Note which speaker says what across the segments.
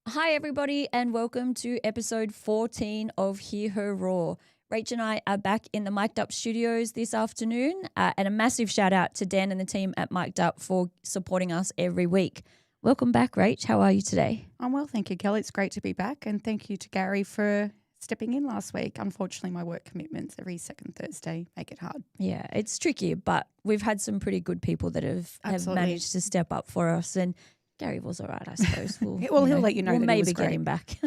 Speaker 1: Hi, everybody, and welcome to episode 14 of Hear Her Roar. Rach and I are back in the Mic'd Up studios this afternoon, and a massive shout out to Dan and the team at Mic'd Up for supporting us every week. Welcome back, Rach. How are you today?
Speaker 2: I'm well, thank you, Kelly. It's great to be back, and thank you to Gary for stepping in last week. Unfortunately, my work commitments every second Thursday make it hard.
Speaker 1: Yeah, it's tricky, but we've had some pretty good people that have managed to step up for us, and Gary was all right, I suppose.
Speaker 2: He'll let you know
Speaker 1: we'll
Speaker 2: that
Speaker 1: maybe
Speaker 2: he was
Speaker 1: get
Speaker 2: great.
Speaker 1: him back.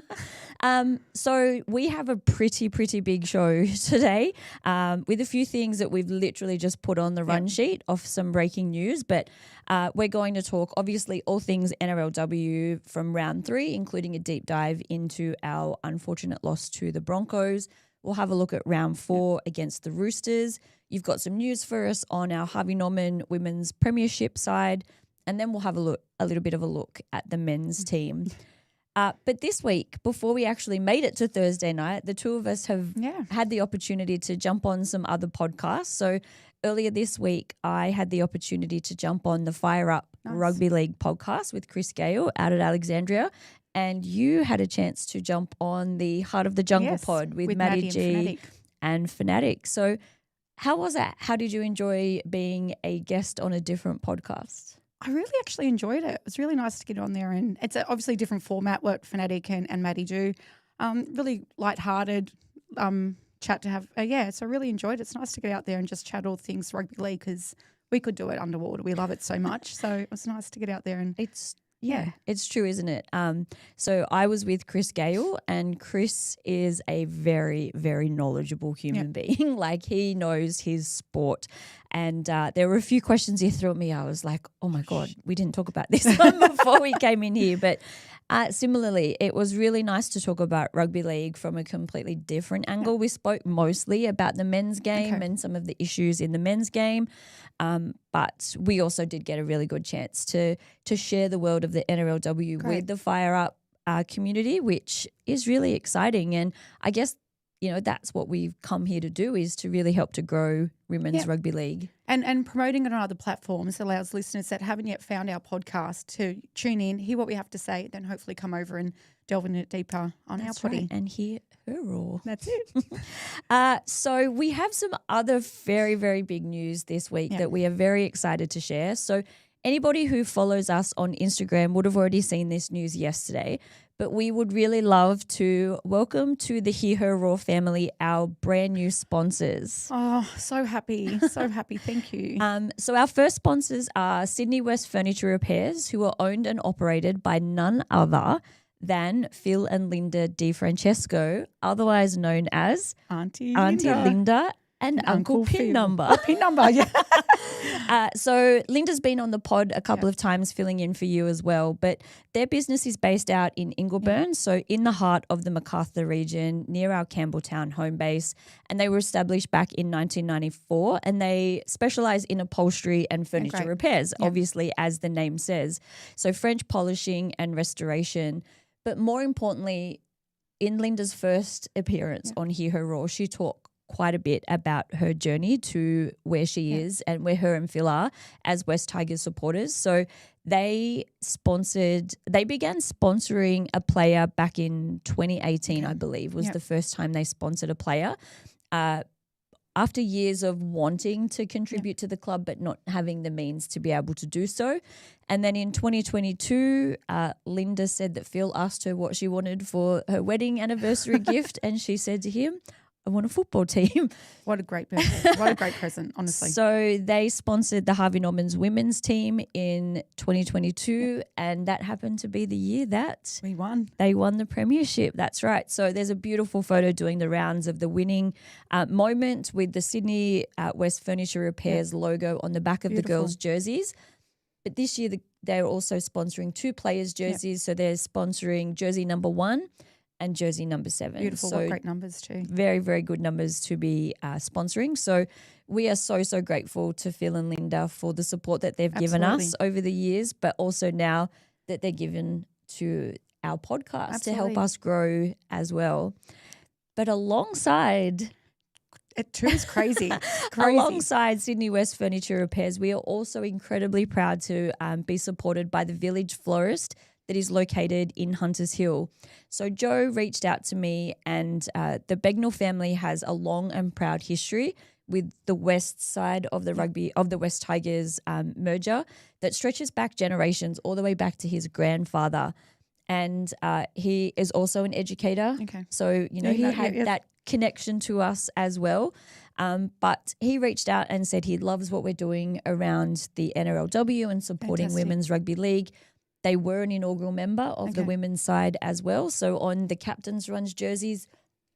Speaker 1: So we have a pretty big show today with a few things that we've literally just put on the run sheet of some breaking news. But we're going to talk, obviously, all things NRLW from round 3, including a deep dive into our unfortunate loss to the Broncos. We'll have a look at round 4 against the Roosters. You've got some news for us on our Harvey Norman women's premiership side. And then we'll have a little bit of a look at the men's team. But this week, before we actually made it to Thursday night, the two of us have had the opportunity to jump on some other podcasts. So earlier this week, I had the opportunity to jump on the Fire Up Rugby League podcast with Chris Gale out at Alexandria. And you had a chance to jump on the Heart of the Jungle pod with Maddie G and Fanatic. So how was that? How did you enjoy being a guest on a different podcast?
Speaker 2: I really actually enjoyed it. It was really nice to get on there, and it's obviously a different format what Fanatic and Maddie do. Really lighthearted chat to have. So I really enjoyed it. It's nice to get out there and just chat all things rugby league because we could do it underwater. We love it so much. So it was nice to get out there and
Speaker 1: it's true, isn't it? So I was with Chris Gale, and Chris is a very, very knowledgeable human being. Like, he knows his sport. And there were a few questions he threw at me. I was like, oh, my God, we didn't talk about this one before we came in here. But similarly, it was really nice to talk about rugby league from a completely different angle. We spoke mostly about the men's game and some of the issues in the men's game. But we also did get a really good chance to share the world of the NRLW with the Fire Up community, which is really exciting. And I guess, that's what we've come here to do, is to really help to grow women's rugby league.
Speaker 2: And promoting it on other platforms allows listeners that haven't yet found our podcast to tune in, hear what we have to say, then hopefully come over and delve in it deeper on our potty.
Speaker 1: Right. And hear her roar.
Speaker 2: That's it.
Speaker 1: So we have some other very, very big news this week that we are very excited to share. So anybody who follows us on Instagram would have already seen this news yesterday, but we would really love to welcome to the Hear Her Roar family our brand new sponsors.
Speaker 2: Oh, so happy. So happy. Thank you.
Speaker 1: So our first sponsors are Sydney West Furniture Repairs, who are owned and operated by none other than Phil and Linda DiFrancesco, otherwise known as
Speaker 2: Auntie
Speaker 1: Linda and Uncle Pin
Speaker 2: Phil.
Speaker 1: Number.
Speaker 2: Pin number, yeah.
Speaker 1: So Linda's been on the pod a couple of times filling in for you as well, but their business is based out in Ingleburn, so in the heart of the Macarthur region, near our Campbelltown home base, and they were established back in 1994, and they specialise in upholstery and furniture repairs, obviously, as the name says. So French polishing and restoration, but more importantly, in Linda's first appearance on Hear Her Roar, she talked quite a bit about her journey to where she is and where her and Phil are as West Tigers supporters. So they began sponsoring a player back in 2018, I believe, was the first time they sponsored a player. After years of wanting to contribute to the club but not having the means to be able to do so. And then in 2022, Linda said that Phil asked her what she wanted for her wedding anniversary gift, and she said to him, I want a football team.
Speaker 2: What a great present. What a great present, honestly.
Speaker 1: So they sponsored the Harvey Norman's women's team in 2022, and that happened to be the year that
Speaker 2: we won.
Speaker 1: They won the premiership. That's right. So there's a beautiful photo doing the rounds of the winning moment with the Sydney West Furniture Repairs logo on the back of the girls' jerseys. But this year they're also sponsoring 2 players' jerseys. So they're sponsoring jersey number 1 and jersey number 7.
Speaker 2: Beautiful,
Speaker 1: so
Speaker 2: great numbers too.
Speaker 1: Very, very good numbers to be sponsoring. So we are so, so grateful to Phil and Linda for the support that they've given us over the years, but also now that they're given to our podcast to help us grow as well. But alongside...
Speaker 2: It too is crazy.
Speaker 1: Alongside Sydney West Furniture Repairs, we are also incredibly proud to be supported by the Village Florist, that is located in Hunters Hill. So Joe reached out to me, and the Begnell family has a long and proud history with the west side of the rugby of the West Tigers merger that stretches back generations all the way back to his grandfather. And he is also an educator.
Speaker 2: Okay.
Speaker 1: So, he had that connection to us as well. But he reached out and said he loves what we're doing around the NRLW and supporting Women's Rugby League. They were an inaugural member of the women's side as well. So on the captain's runs jerseys,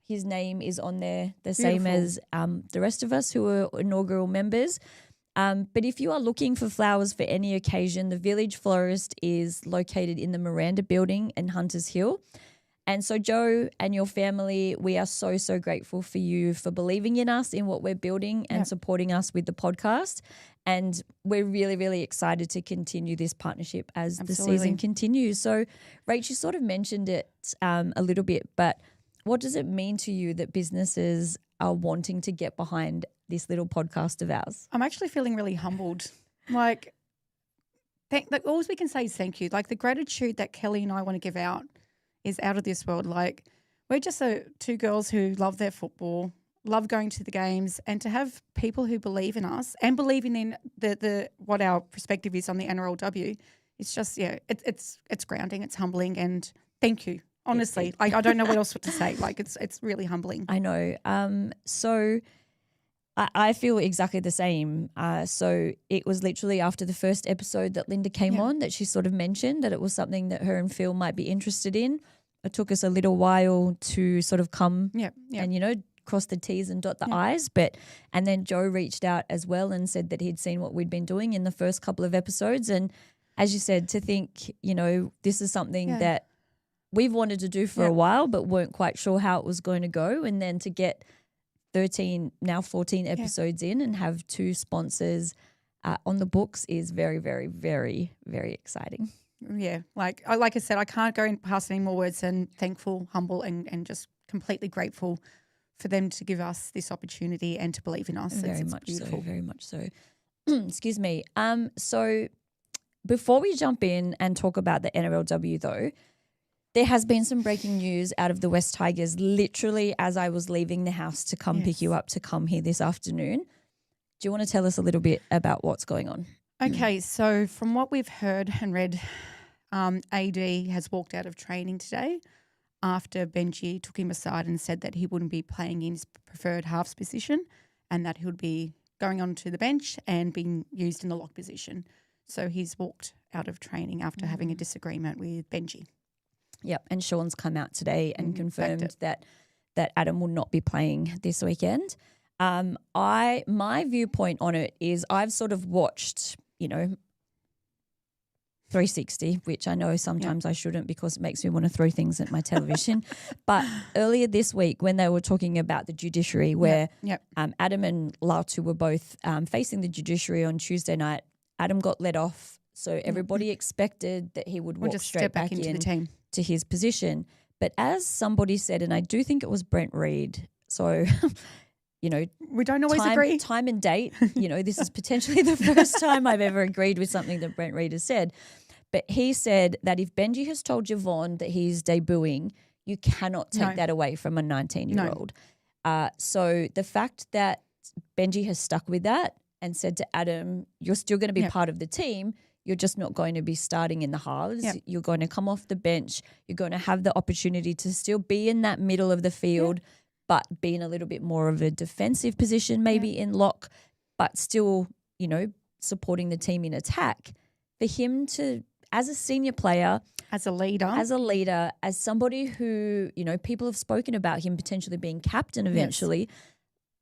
Speaker 1: his name is on there, the same as the rest of us who are inaugural members. But if you are looking for flowers for any occasion, the Village Florist is located in the Miranda building in Hunters Hill. And so Joe and your family, we are so, so grateful for you for believing in us, in what we're building and supporting us with the podcast. And we're really, really excited to continue this partnership as the season continues. So, Rach, you sort of mentioned it a little bit, but what does it mean to you that businesses are wanting to get behind this little podcast of ours?
Speaker 2: I'm actually feeling really humbled. Like all we can say is thank you. Like the gratitude that Kelly and I want to give out is out of this world. Like we're just two girls who love their football, love going to the games, and to have people who believe in us and believing in the what our perspective is on the NRLW. It's just it's grounding, it's humbling, and thank you. Honestly, like I don't know what else to say. Like it's really humbling.
Speaker 1: I know. So I feel exactly the same. So it was literally after the first episode that Linda came on that she sort of mentioned that it was something that her and Phil might be interested in. It took us a little while to sort of come and, cross the T's and dot the I's. And then Joe reached out as well and said that he'd seen what we'd been doing in the first couple of episodes. And as you said, to think, this is something that we've wanted to do for a while but weren't quite sure how it was going to go. And then to get 13, now 14 episodes in and have 2 sponsors on the books is very, very, very, very exciting.
Speaker 2: Yeah. Like I said, I can't go past any more words than thankful, humble, and just completely grateful for them to give us this opportunity and to believe in us.
Speaker 1: Very
Speaker 2: it's
Speaker 1: much
Speaker 2: beautiful.
Speaker 1: so, very much so. Excuse me. So before we jump in and talk about the NRLW though, there has been some breaking news out of the West Tigers literally as I was leaving the house to come pick you up to come here this afternoon. Do you want to tell us a little bit about what's going on?
Speaker 2: Okay, so from what we've heard and read, AD has walked out of training today after Benji took him aside and said that he wouldn't be playing in his preferred halves position and that he would be going onto the bench and being used in the lock position. So he's walked out of training after having a disagreement with Benji.
Speaker 1: Yep, and Sean's come out today and confirmed that Adam will not be playing this weekend. My viewpoint on it is I've sort of watched, 360, which I know sometimes I shouldn't because it makes me want to throw things at my television. But earlier this week when they were talking about the judiciary where Adam and Latu were both facing the judiciary on Tuesday night, Adam got let off. So everybody expected that he would walk
Speaker 2: just
Speaker 1: straight
Speaker 2: step
Speaker 1: back
Speaker 2: into
Speaker 1: in
Speaker 2: the team
Speaker 1: to his position. But as somebody said, and I do think it was Brent Reed, so
Speaker 2: we don't always agree.
Speaker 1: Time and date, this is potentially the first time I've ever agreed with something that Brent Reed has said. But he said that if Benji has told Javon that he's debuting, you cannot take that away from a 19-year-old. So the fact that Benji has stuck with that and said to Adam, you're still going to be part of the team, you're just not going to be starting in the halves. Yep. You're going to come off the bench. You're going to have the opportunity to still be in that middle of the field, but be in a little bit more of a defensive position, maybe in lock, but still, supporting the team in attack. For him to, as a senior player,
Speaker 2: as a leader,
Speaker 1: as somebody who, people have spoken about him potentially being captain eventually,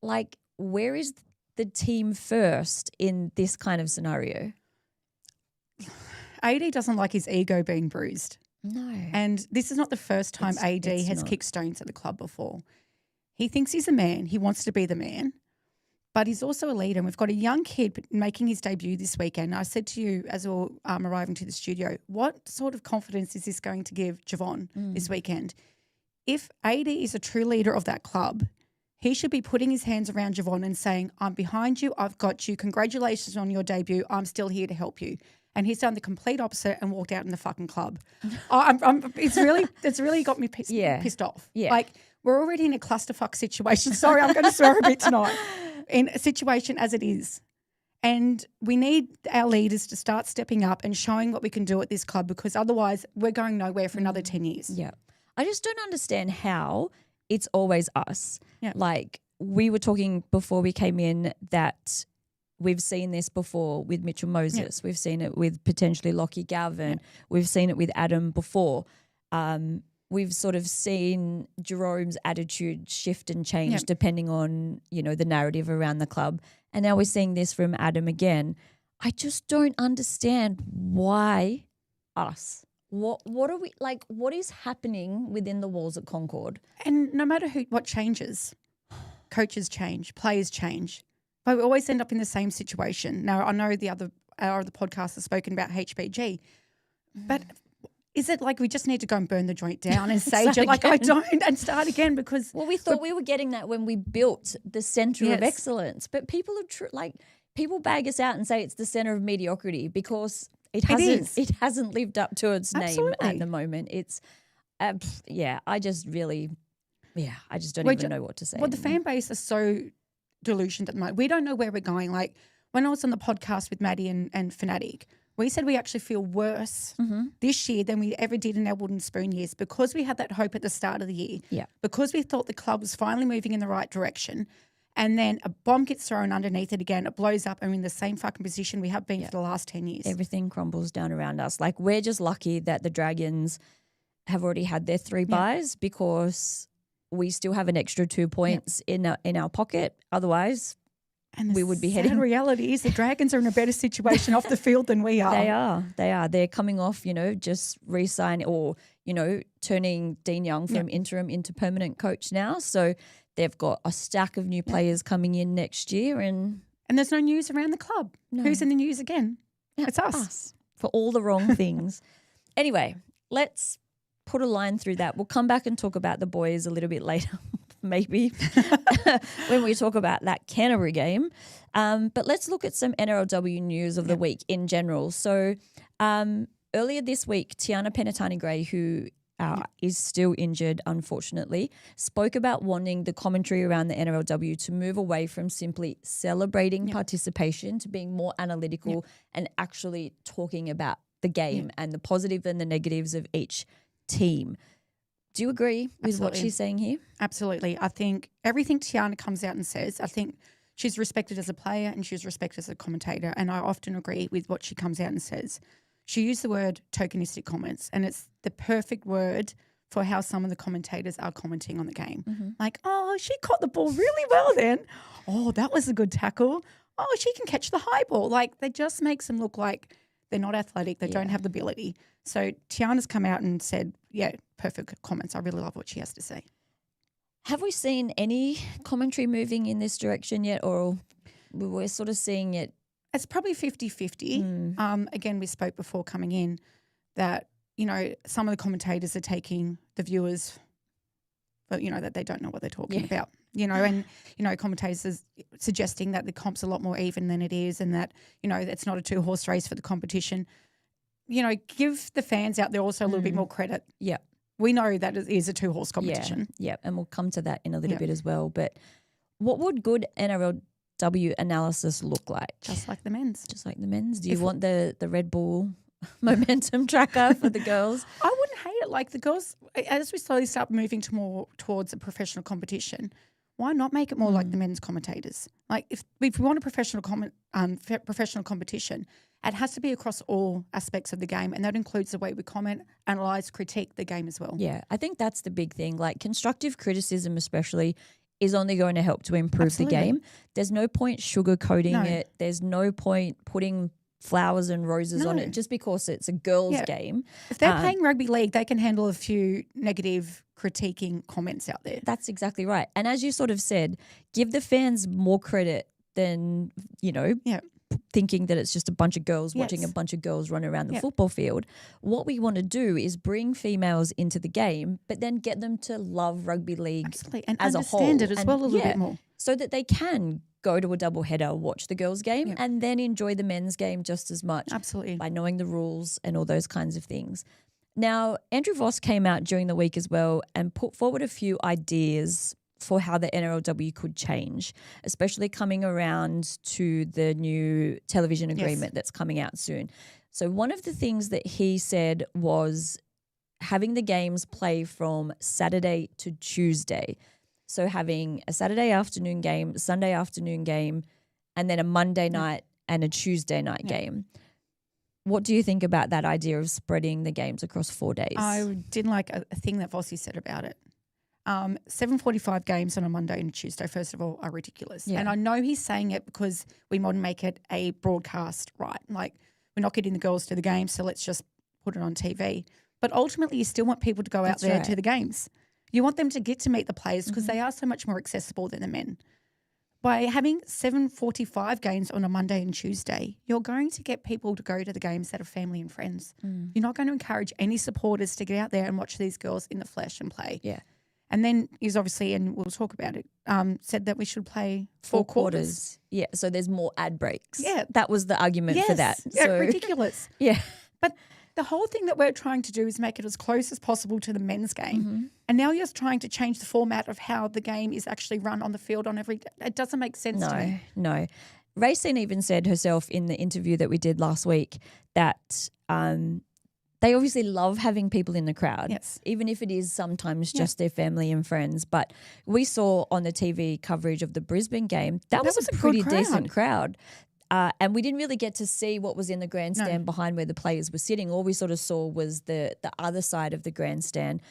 Speaker 1: like where is the team first in this kind of scenario?
Speaker 2: AD doesn't like his ego being bruised.
Speaker 1: No.
Speaker 2: And this is not the first time AD has kicked stones at the club before. He thinks he's a man. He wants to be the man. But he's also a leader. And we've got a young kid making his debut this weekend. I said to you as we were arriving to the studio, what sort of confidence is this going to give Javon this weekend? If AD is a true leader of that club, he should be putting his hands around Javon and saying, I'm behind you. I've got you. Congratulations on your debut. I'm still here to help you. And he's done the complete opposite and walked out in the fucking club. It's really got me pissed off.
Speaker 1: Yeah.
Speaker 2: Like, we're already in a clusterfuck situation. Sorry, I'm going to swear a bit tonight. In a situation as it is. And we need our leaders to start stepping up and showing what we can do at this club, because otherwise we're going nowhere for another 10 years.
Speaker 1: Yeah. I just don't understand how it's always us.
Speaker 2: Yeah.
Speaker 1: Like, we were talking before we came in that we've seen this before with Mitchell Moses. Yeah. We've seen it with potentially Lockie Galvin. Yeah. We've seen it with Adam before. We've sort of seen Jerome's attitude shift and change depending on, the narrative around the club. And now we're seeing this from Adam again. I just don't understand why us. What are we like? What is happening within the walls at Concord?
Speaker 2: And no matter what changes, coaches change, players change. But we always end up in the same situation. Now, I know our other podcasts have spoken about HBG, but is it like we just need to go and burn the joint down and sage it? Like, I don't, and start again, because...
Speaker 1: Well, we thought we were getting that when we built the centre of excellence, but people are people bag us out and say it's the centre of mediocrity because it hasn't lived up to its name at the moment. It's, I just don't even know what to say.
Speaker 2: Well, the fan base is so delusioned at the moment. We don't know where we're going. Like, when I was on the podcast with Maddie and Fanatic, we said we actually feel worse this year than we ever did in our wooden spoon years, because we had that hope at the start of the year.
Speaker 1: Yeah.
Speaker 2: Because we thought the club was finally moving in the right direction, and then a bomb gets thrown underneath it again, it blows up, and we're in the same fucking position we have been for the last 10 years.
Speaker 1: Everything crumbles down around us. Like, we're just lucky that the Dragons have already had their 3 buys, because we still have an extra 2 points in our pocket. Otherwise,
Speaker 2: and
Speaker 1: we would be heading.
Speaker 2: The reality is the Dragons are in a better situation off the field than we are.
Speaker 1: They are. They're coming off, just re-sign or, turning Dean Young from interim into permanent coach now. So they've got a stack of new players coming in next year. And
Speaker 2: there's no news around the club. No. Who's in the news again? It's us.
Speaker 1: For all the wrong things. Anyway, let's put a line through that. We'll come back and talk about the boys a little bit later, maybe, when we talk about that Canterbury game. But let's look at some NRLW news of the week in general. So earlier this week, Tiana Penatani-Gray, who is still injured, unfortunately, spoke about wanting the commentary around the NRLW to move away from simply celebrating participation to being more analytical and actually talking about the game and the positive and the negatives of each team. Do you agree with what she's saying here?
Speaker 2: Absolutely. I think everything Tiana comes out and says, I think she's respected as a player and she's respected as a commentator, and I often agree with what she comes out and says. She used the word tokenistic comments, and it's the perfect word for how some of the commentators are commenting on the game. Mm-hmm. Like, oh, she caught the ball really well then. Oh, that was a good tackle. Oh, she can catch the high ball. Like, they just makes them look like they're not athletic. They don't have the ability. So Tiana's come out and said, perfect comments. I really love what she has to say.
Speaker 1: Have we seen any commentary moving in this direction yet, or we're sort of seeing it?
Speaker 2: It's probably 50-50. Again, we spoke before coming in that, some of the commentators are taking the viewers, but, that they don't know what they're talking about, and, commentators are suggesting that the comp's a lot more even than it is, and that, it's not a 2-horse race for the competition. Give the fans out there also a little bit more credit.
Speaker 1: Yeah.
Speaker 2: We know that it is a 2-horse competition.
Speaker 1: Yeah, and we'll come to that in a little bit as well. But what would good NRLW analysis look like?
Speaker 2: Just like the men's.
Speaker 1: Do you want the Red Bull momentum tracker for the girls?
Speaker 2: I wouldn't hate it. Like, the girls, as we slowly start moving towards a professional competition, why not make it more like the men's commentators? Like, if we want a professional competition, it has to be across all aspects of the game, and that includes the way we comment, analyse, critique the game as well.
Speaker 1: Yeah, I think that's the big thing. Like, constructive criticism especially is only going to help to improve the game. There's no point sugarcoating it. There's no point putting flowers and roses on it just because it's a girls' game.
Speaker 2: If they're playing rugby league, they can handle a few negative critiquing comments out there.
Speaker 1: That's exactly right. And as you sort of said, give the fans more credit than, thinking that it's just a bunch of girls watching a bunch of girls run around the football field. What we want to do is bring females into the game, but then get them to love rugby league
Speaker 2: and
Speaker 1: as a whole.
Speaker 2: understand it as well a little bit more.
Speaker 1: So that they can go to a double header, watch the girls' game, and then enjoy the men's game just as much.
Speaker 2: Absolutely.
Speaker 1: By knowing the rules and all those kinds of things. Now, Andrew Voss came out during the week as well and put forward a few ideas for how the NRLW could change, especially coming around to the new television agreement that's coming out soon. So one of the things that he said was having the games play from Saturday to Tuesday. So having a Saturday afternoon game, Sunday afternoon game, and then a Monday night and a Tuesday night game. What do you think about that idea of spreading the games across 4 days?
Speaker 2: I didn't like a thing that Vossi said about it. 7:45 games on a Monday and Tuesday, first of all, are ridiculous.
Speaker 1: Yeah.
Speaker 2: And I know he's saying it because we want to make it a broadcast, right? Like, we're not getting the girls to the game, so let's just put it on TV. But ultimately, you still want people to go out there to the games. You want them to get to meet the players because they are so much more accessible than the men. By having 7:45 games on a Monday and Tuesday, you're going to get people to go to the games that are family and friends. You're not going to encourage any supporters to get out there and watch these girls in the flesh and play.
Speaker 1: Yeah.
Speaker 2: And then he's obviously, and we'll talk about it, said that we should play four quarters.
Speaker 1: Yeah, so there's more ad breaks.
Speaker 2: Yeah.
Speaker 1: That was the argument for that.
Speaker 2: Yeah,
Speaker 1: So
Speaker 2: ridiculous.
Speaker 1: Yeah.
Speaker 2: But the whole thing that we're trying to do is make it as close as possible to the men's game. And now you're trying to change the format of how the game is actually run on the field on every – it doesn't make sense to me.
Speaker 1: No. Racine even said herself in the interview that we did last week that they obviously love having people in the crowd, even if it is sometimes just their family and friends. But we saw on the TV coverage of the Brisbane game, that was a pretty decent crowd. And we didn't really get to see what was in the grandstand behind where the players were sitting. All we sort of saw was the other side of the grandstand.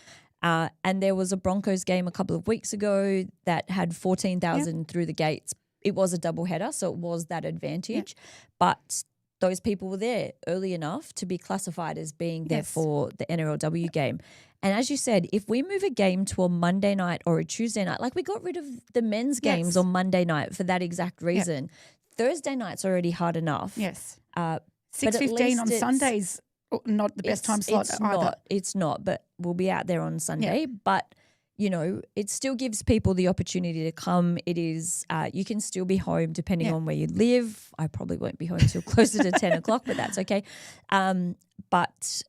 Speaker 1: And there was a Broncos game a couple of weeks ago that had 14,000 through the gates. It was a double header, so it was that advantage. But those people were there early enough to be classified as being there for the NRLW game. And as you said, if we move a game to a Monday night or a Tuesday night, like we got rid of the men's games on Monday night for that exact reason. Thursday night's already hard enough.
Speaker 2: 6:15 on Sundays, not the best time slot either.
Speaker 1: It's not, but we'll be out there on Sunday. But, you know, it still gives people the opportunity to come. It is, you can still be home depending on where you live. I probably won't be home till closer to 10 o'clock, but that's okay. But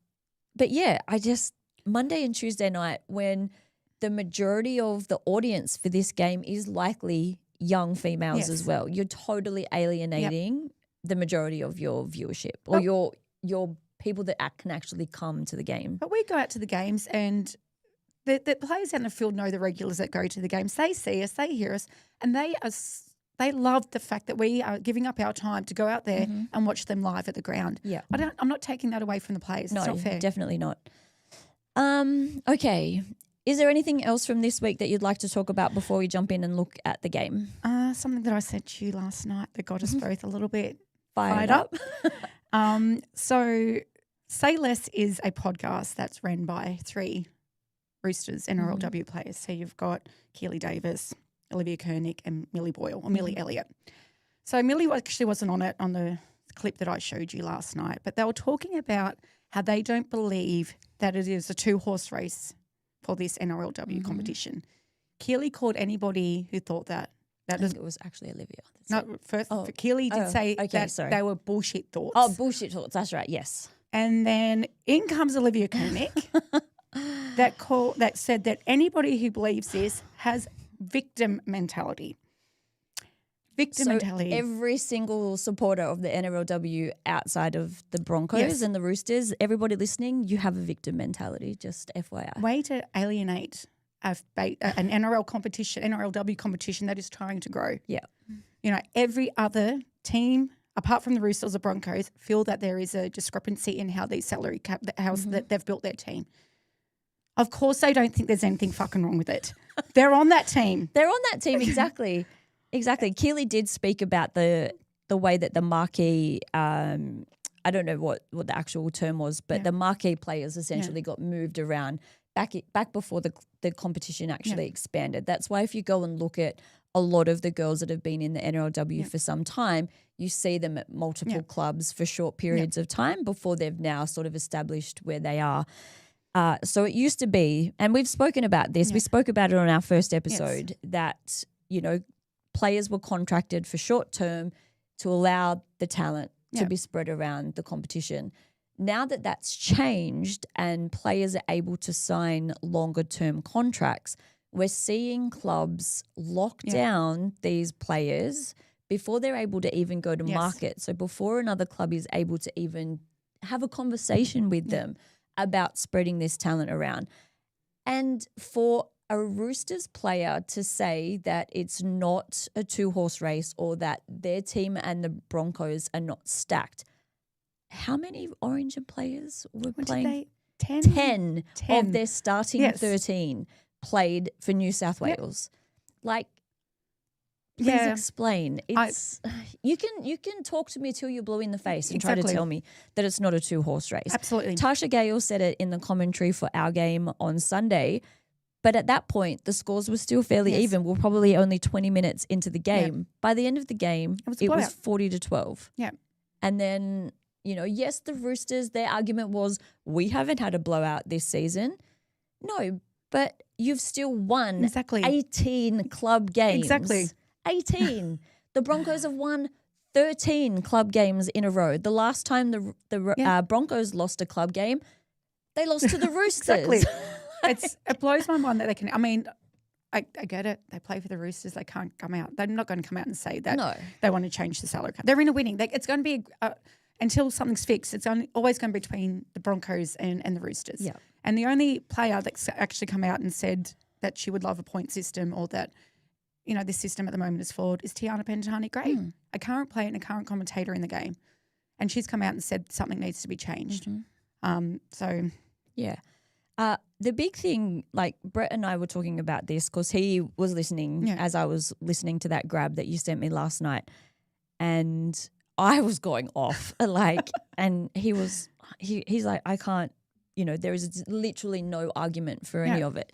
Speaker 1: yeah, Monday and Tuesday night when the majority of the audience for this game is likely young females as well. You're totally alienating the majority of your viewership or your people that can actually come to the game.
Speaker 2: But we go out to the games and the players out in the field know the regulars that go to the games. They see us, they hear us, and they love the fact that we are giving up our time to go out there and watch them live at the ground.
Speaker 1: Yeah.
Speaker 2: I'm not taking that away from the players.
Speaker 1: No,
Speaker 2: it's not fair.
Speaker 1: Definitely not. Okay. Is there anything else from this week that you'd like to talk about before we jump in and look at the game?
Speaker 2: Something that I sent to you last night that got us both a little bit
Speaker 1: fired up.
Speaker 2: So Say Less is a podcast that's run by 3 Roosters NRLW players. So you've got Keely Davis, Olivia Koenig and Millie Boyle or Millie Elliott. So Millie actually wasn't on it on the clip that I showed you last night, but they were talking about how they don't believe that it is a 2-horse race for this NRLW competition. Keely called anybody who thought that.
Speaker 1: I think it was actually Olivia.
Speaker 2: Keely did say that they were bullshit thoughts.
Speaker 1: Oh, bullshit thoughts. That's right. Yes.
Speaker 2: And then in comes Olivia Koenig that said that anybody who believes this has victim mentality. Mentality.
Speaker 1: Every single supporter of the NRLW outside of the Broncos and the Roosters, everybody listening, you have a victim mentality, just FYI.
Speaker 2: Way to alienate an NRLW competition that is trying to grow.
Speaker 1: Yeah.
Speaker 2: You know, every other team, apart from the Roosters or Broncos, feel that there is a discrepancy in how these salary cap, that they've built their team. Of course they don't think there's anything fucking wrong with it. They're on that team.
Speaker 1: Exactly. Exactly. Keely did speak about the way that the marquee, I don't know what the actual term was, but the marquee players essentially got moved around back before the competition actually expanded. That's why if you go and look at a lot of the girls that have been in the NRLW for some time, you see them at multiple clubs for short periods of time before they've now sort of established where they are. So it used to be, and we've spoken about this, we spoke about it on our first episode, that, you know, players were contracted for short term to allow the talent to be spread around the competition. Now that that's changed and players are able to sign longer term contracts, we're seeing clubs lock down these players before they're able to even go to market. So before another club is able to even have a conversation with them about spreading this talent around. And for a Roosters player to say that it's not a 2-horse race or that their team and the Broncos are not stacked, how many Origin players were playing? 10 of their starting 13 played for New South Wales. Like, please explain. It's you can talk to me till you're blue in the face and try to tell me that it's not a 2-horse race.
Speaker 2: Absolutely.
Speaker 1: Tasha Gale said it in the commentary for our game on Sunday, but at that point the scores were still fairly even. We're probably only 20 minutes into the game. Yeah. By the end of the game, it was 40-12.
Speaker 2: Yeah.
Speaker 1: And then, yes, the Roosters, their argument was, we haven't had a blowout this season. No, but you've still won 18 club games.
Speaker 2: Exactly.
Speaker 1: 18. The Broncos have won 13 club games in a row. The last time the Broncos lost a club game, they lost to the Roosters.
Speaker 2: Exactly. It blows my mind that they can. I mean, I get it. They play for the Roosters. They can't come out. They're not going to come out and say that they want to change the salary cap. They're in a winning. It's going to be until something's fixed. It's always going to be between the Broncos and the Roosters.
Speaker 1: Yeah.
Speaker 2: And the only player that's actually come out and said that she would love a point system or that, this system at the moment is flawed is Tiana Pentatoni-Gray, a current player and a current commentator in the game. And she's come out and said something needs to be changed.
Speaker 1: Yeah. The big thing, like Brett and I were talking about this because he was listening as I was listening to that grab that you sent me last night, and I was going off and he's like, I can't, there is literally no argument for any of it.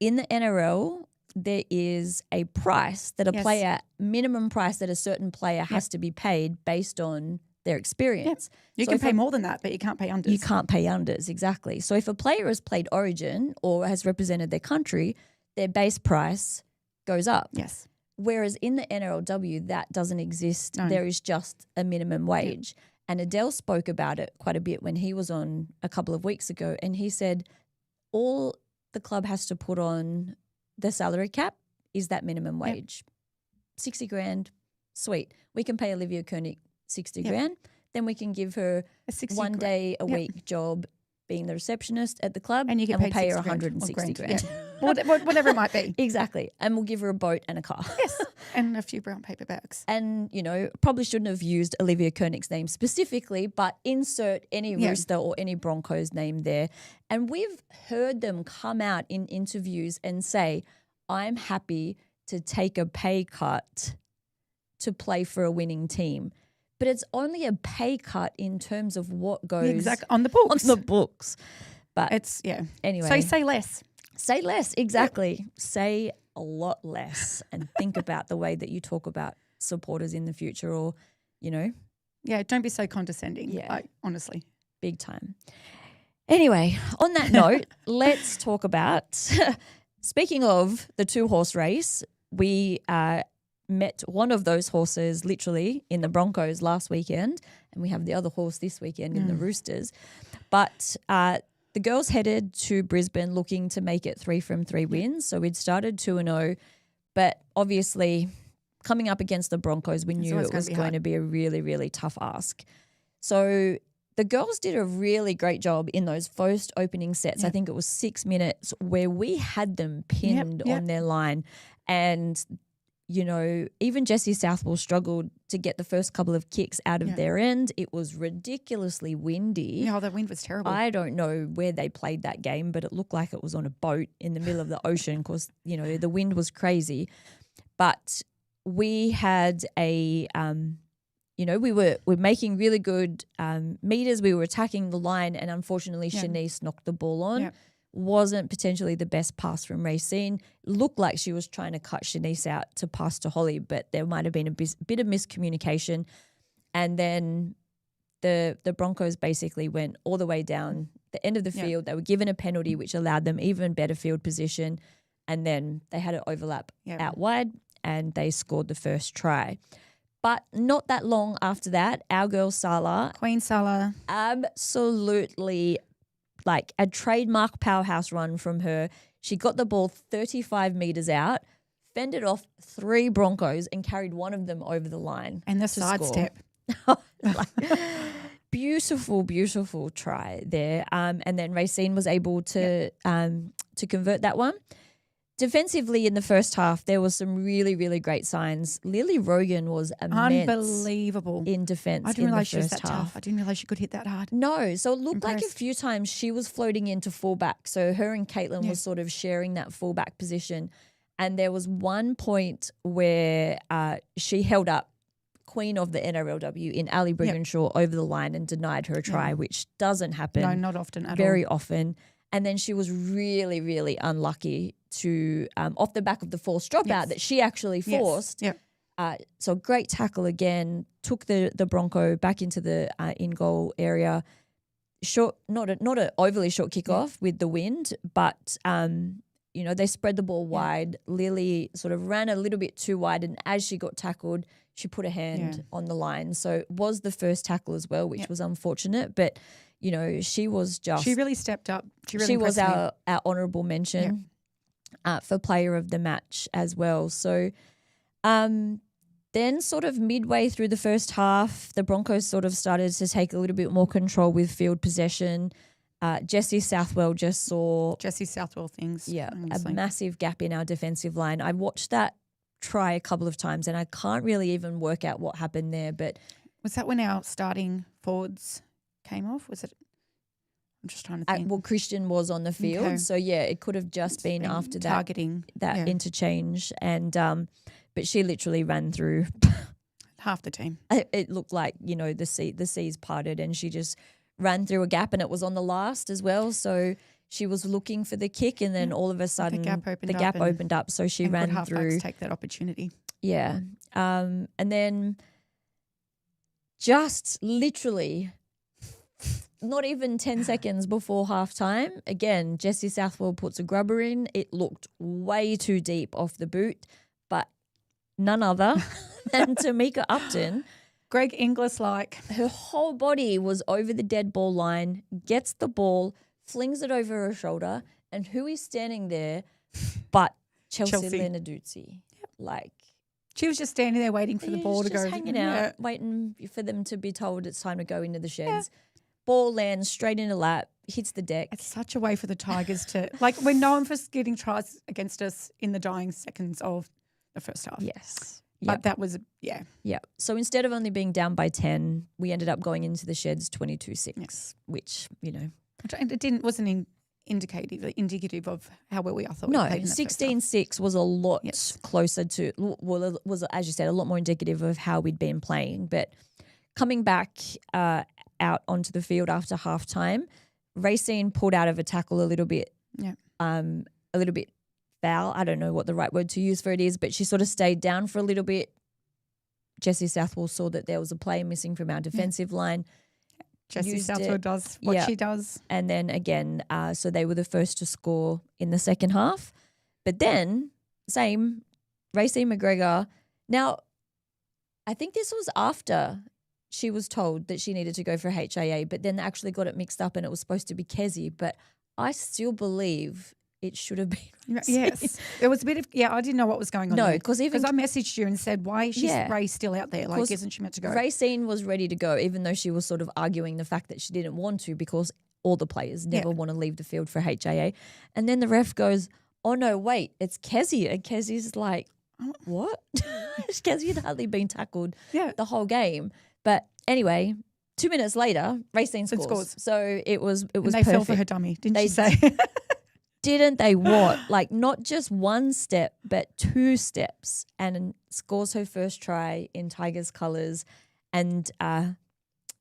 Speaker 1: In the NRL, there is a price that a player, minimum price that a certain player has to be paid based on their experience.
Speaker 2: You can pay more than that, but you can't pay unders.
Speaker 1: You can't pay unders, exactly. So if a player has played Origin or has represented their country, their base price goes up.
Speaker 2: Yes.
Speaker 1: Whereas in the NRLW, that doesn't exist. No. There is just a minimum wage. Yeah. And Adel spoke about it quite a bit when he was on a couple of weeks ago, and he said all the club has to put on the salary cap is that minimum wage. 60 grand, sweet. We can pay Olivia Koenig 60 grand. Then we can give her a 1 day a week job being the receptionist at the club, and we'll pay her 160 grand.
Speaker 2: Whatever it might be.
Speaker 1: Exactly. And we'll give her a boat and a car.
Speaker 2: Yes. And a few brown paper bags.
Speaker 1: And, probably shouldn't have used Olivia Koenig's name specifically, but insert any Rooster or any Broncos name there. And we've heard them come out in interviews and say, I'm happy to take a pay cut to play for a winning team. But it's only a pay cut in terms of what goes
Speaker 2: on the books.
Speaker 1: On the books. But
Speaker 2: it's
Speaker 1: anyway.
Speaker 2: So say less.
Speaker 1: Say less, exactly. Yep. Say a lot less and think about the way that you talk about supporters in the future or,
Speaker 2: Yeah, don't be so condescending. Yeah. Honestly.
Speaker 1: Big time. Anyway, on that note, let's talk about, speaking of the 2-horse race, we met one of those horses literally in the Broncos last weekend, and we have the other horse this weekend in the Roosters. But the girls headed to Brisbane looking to make it 3 from 3 wins. So we'd started 2-0, but obviously coming up against the Broncos, we knew it was going to be a really, really tough ask. So the girls did a really great job in those first opening sets. Yep. I think it was 6 minutes where we had them pinned on their line, and even Jessie Southwell struggled to get the first couple of kicks out of their end. It was ridiculously windy.
Speaker 2: Yeah, the wind was terrible.
Speaker 1: I don't know where they played that game, but it looked like it was on a boat in the middle of the ocean because, the wind was crazy. But we had we're making really good meters. We were attacking the line, and unfortunately Shanice knocked the ball on. Yep. Wasn't potentially the best pass from Racine. Looked like she was trying to cut Shanice out to pass to Holly, but there might have been a bit of miscommunication. And then the Broncos basically went all the way down the end of the field. They were given a penalty, which allowed them even better field position. And then they had an overlap out wide. and they scored the first try. But not that long after that, our girl Salah,
Speaker 2: Queen Salah.
Speaker 1: absolutely like a trademark powerhouse run from her. She got the ball 35 metres out, fended off 3 Broncos and carried one of them over the line.
Speaker 2: And the sidestep.
Speaker 1: Beautiful, beautiful try there. And then Racine was able to convert that one. Defensively in the first half, there was some really, really great signs. Lily Rogan was immense.
Speaker 2: Unbelievable.
Speaker 1: In defence.
Speaker 2: I didn't realise she was
Speaker 1: first
Speaker 2: that
Speaker 1: half.
Speaker 2: tough. I didn't realise she could hit that hard.
Speaker 1: No. So it looked like a
Speaker 2: Impressed.
Speaker 1: few times she was floating into fullback. So her and Caitlin was sort of sharing that fullback position. And there was one point where she held up queen of the NRLW in Ali Brigginshaw over the line and denied her a try, which doesn't happen.
Speaker 2: No, not often at all.
Speaker 1: Very often. And then she was really, really unlucky to, off the back of the forced dropout that she actually forced.
Speaker 2: Yes.
Speaker 1: So great tackle again, took the Bronco back into the in-goal area. Short, not an overly short kickoff with the wind, but, they spread the ball wide. Lily sort of ran a little bit too wide, and as she got tackled, she put a hand on the line. So it was the first tackle as well, which was unfortunate, but she was just.
Speaker 2: She really stepped up.
Speaker 1: She was our honourable mention for player of the match as well. So then sort of midway through the first half, the Broncos sort of started to take a little bit more control with field possession. Jessie Southwell just saw.
Speaker 2: Jessie Southwell things.
Speaker 1: Yeah,
Speaker 2: honestly.
Speaker 1: a massive gap in our defensive line. I watched that try a couple of times and I can't really even work out what happened there. But
Speaker 2: was that when our starting forwards came off? Was it? I'm just trying to think.
Speaker 1: Well, Christian was on the field.
Speaker 2: Okay.
Speaker 1: So, yeah, it could have just been after
Speaker 2: targeting
Speaker 1: that interchange. And but she literally ran through
Speaker 2: half the team.
Speaker 1: It looked like, the seas parted and she just ran through a gap and it was on the last as well. So she was looking for the kick and then all of a sudden the gap opened up. So she ran
Speaker 2: good
Speaker 1: through.
Speaker 2: Take that opportunity.
Speaker 1: Yeah. And then just literally not even 10 seconds before halftime, again, Jessie Southwell puts a grubber in. It looked way too deep off the boot, but none other than Tamika Upton.
Speaker 2: Greg Inglis
Speaker 1: her whole body was over the dead ball line, gets the ball, flings it over her shoulder, and who is standing there but Chelsea. Lenarduzzi?
Speaker 2: She was just standing there waiting for the ball to go.
Speaker 1: Hanging out, waiting for them to be told it's time to go into the sheds. Ball lands straight in her lap, hits the deck.
Speaker 2: It's such a way for the Tigers to we're known for getting tries against us in the dying seconds of the first half.
Speaker 1: Yes.
Speaker 2: But that was,
Speaker 1: Yeah. So instead of only being down by 10, we ended up going into the sheds 22-6, which,
Speaker 2: it wasn't indicative of how well we thought.
Speaker 1: No, 16-6 was a lot closer to, well, it was, as you said, a lot more indicative of how we'd been playing. But coming back out onto the field after halftime, Racine pulled out of a tackle a little bit foul. I don't know what the right word to use for it is, but she sort of stayed down for a little bit. Jessie Southwell saw that there was a player missing from our defensive line.
Speaker 2: Jessie Southwell does what she does.
Speaker 1: And then again, so they were the first to score in the second half. But then, same, Racine McGregor. Now, I think this was after she was told that she needed to go for HIA, but then they actually got it mixed up and it was supposed to be Kezi. But I still believe it should have been Racine.
Speaker 2: Yes. There was a bit of, I didn't know what was going on.
Speaker 1: No, because I
Speaker 2: messaged you and said, why is Ray still out there? Isn't she meant to go?
Speaker 1: Racine was ready to go, even though she was sort of arguing the fact that she didn't want to because all the players never want to leave the field for HIA. And then the ref goes, oh, no, wait, it's Kezi. And Kezi's like, what? Kezi had hardly been tackled the whole game. But anyway, 2 minutes later, Racine scores. So it was
Speaker 2: and they
Speaker 1: perfect.
Speaker 2: fell for her dummy, didn't she say?
Speaker 1: Didn't they what? Not just one step, but 2 steps, and scores her first try in Tigers colours, and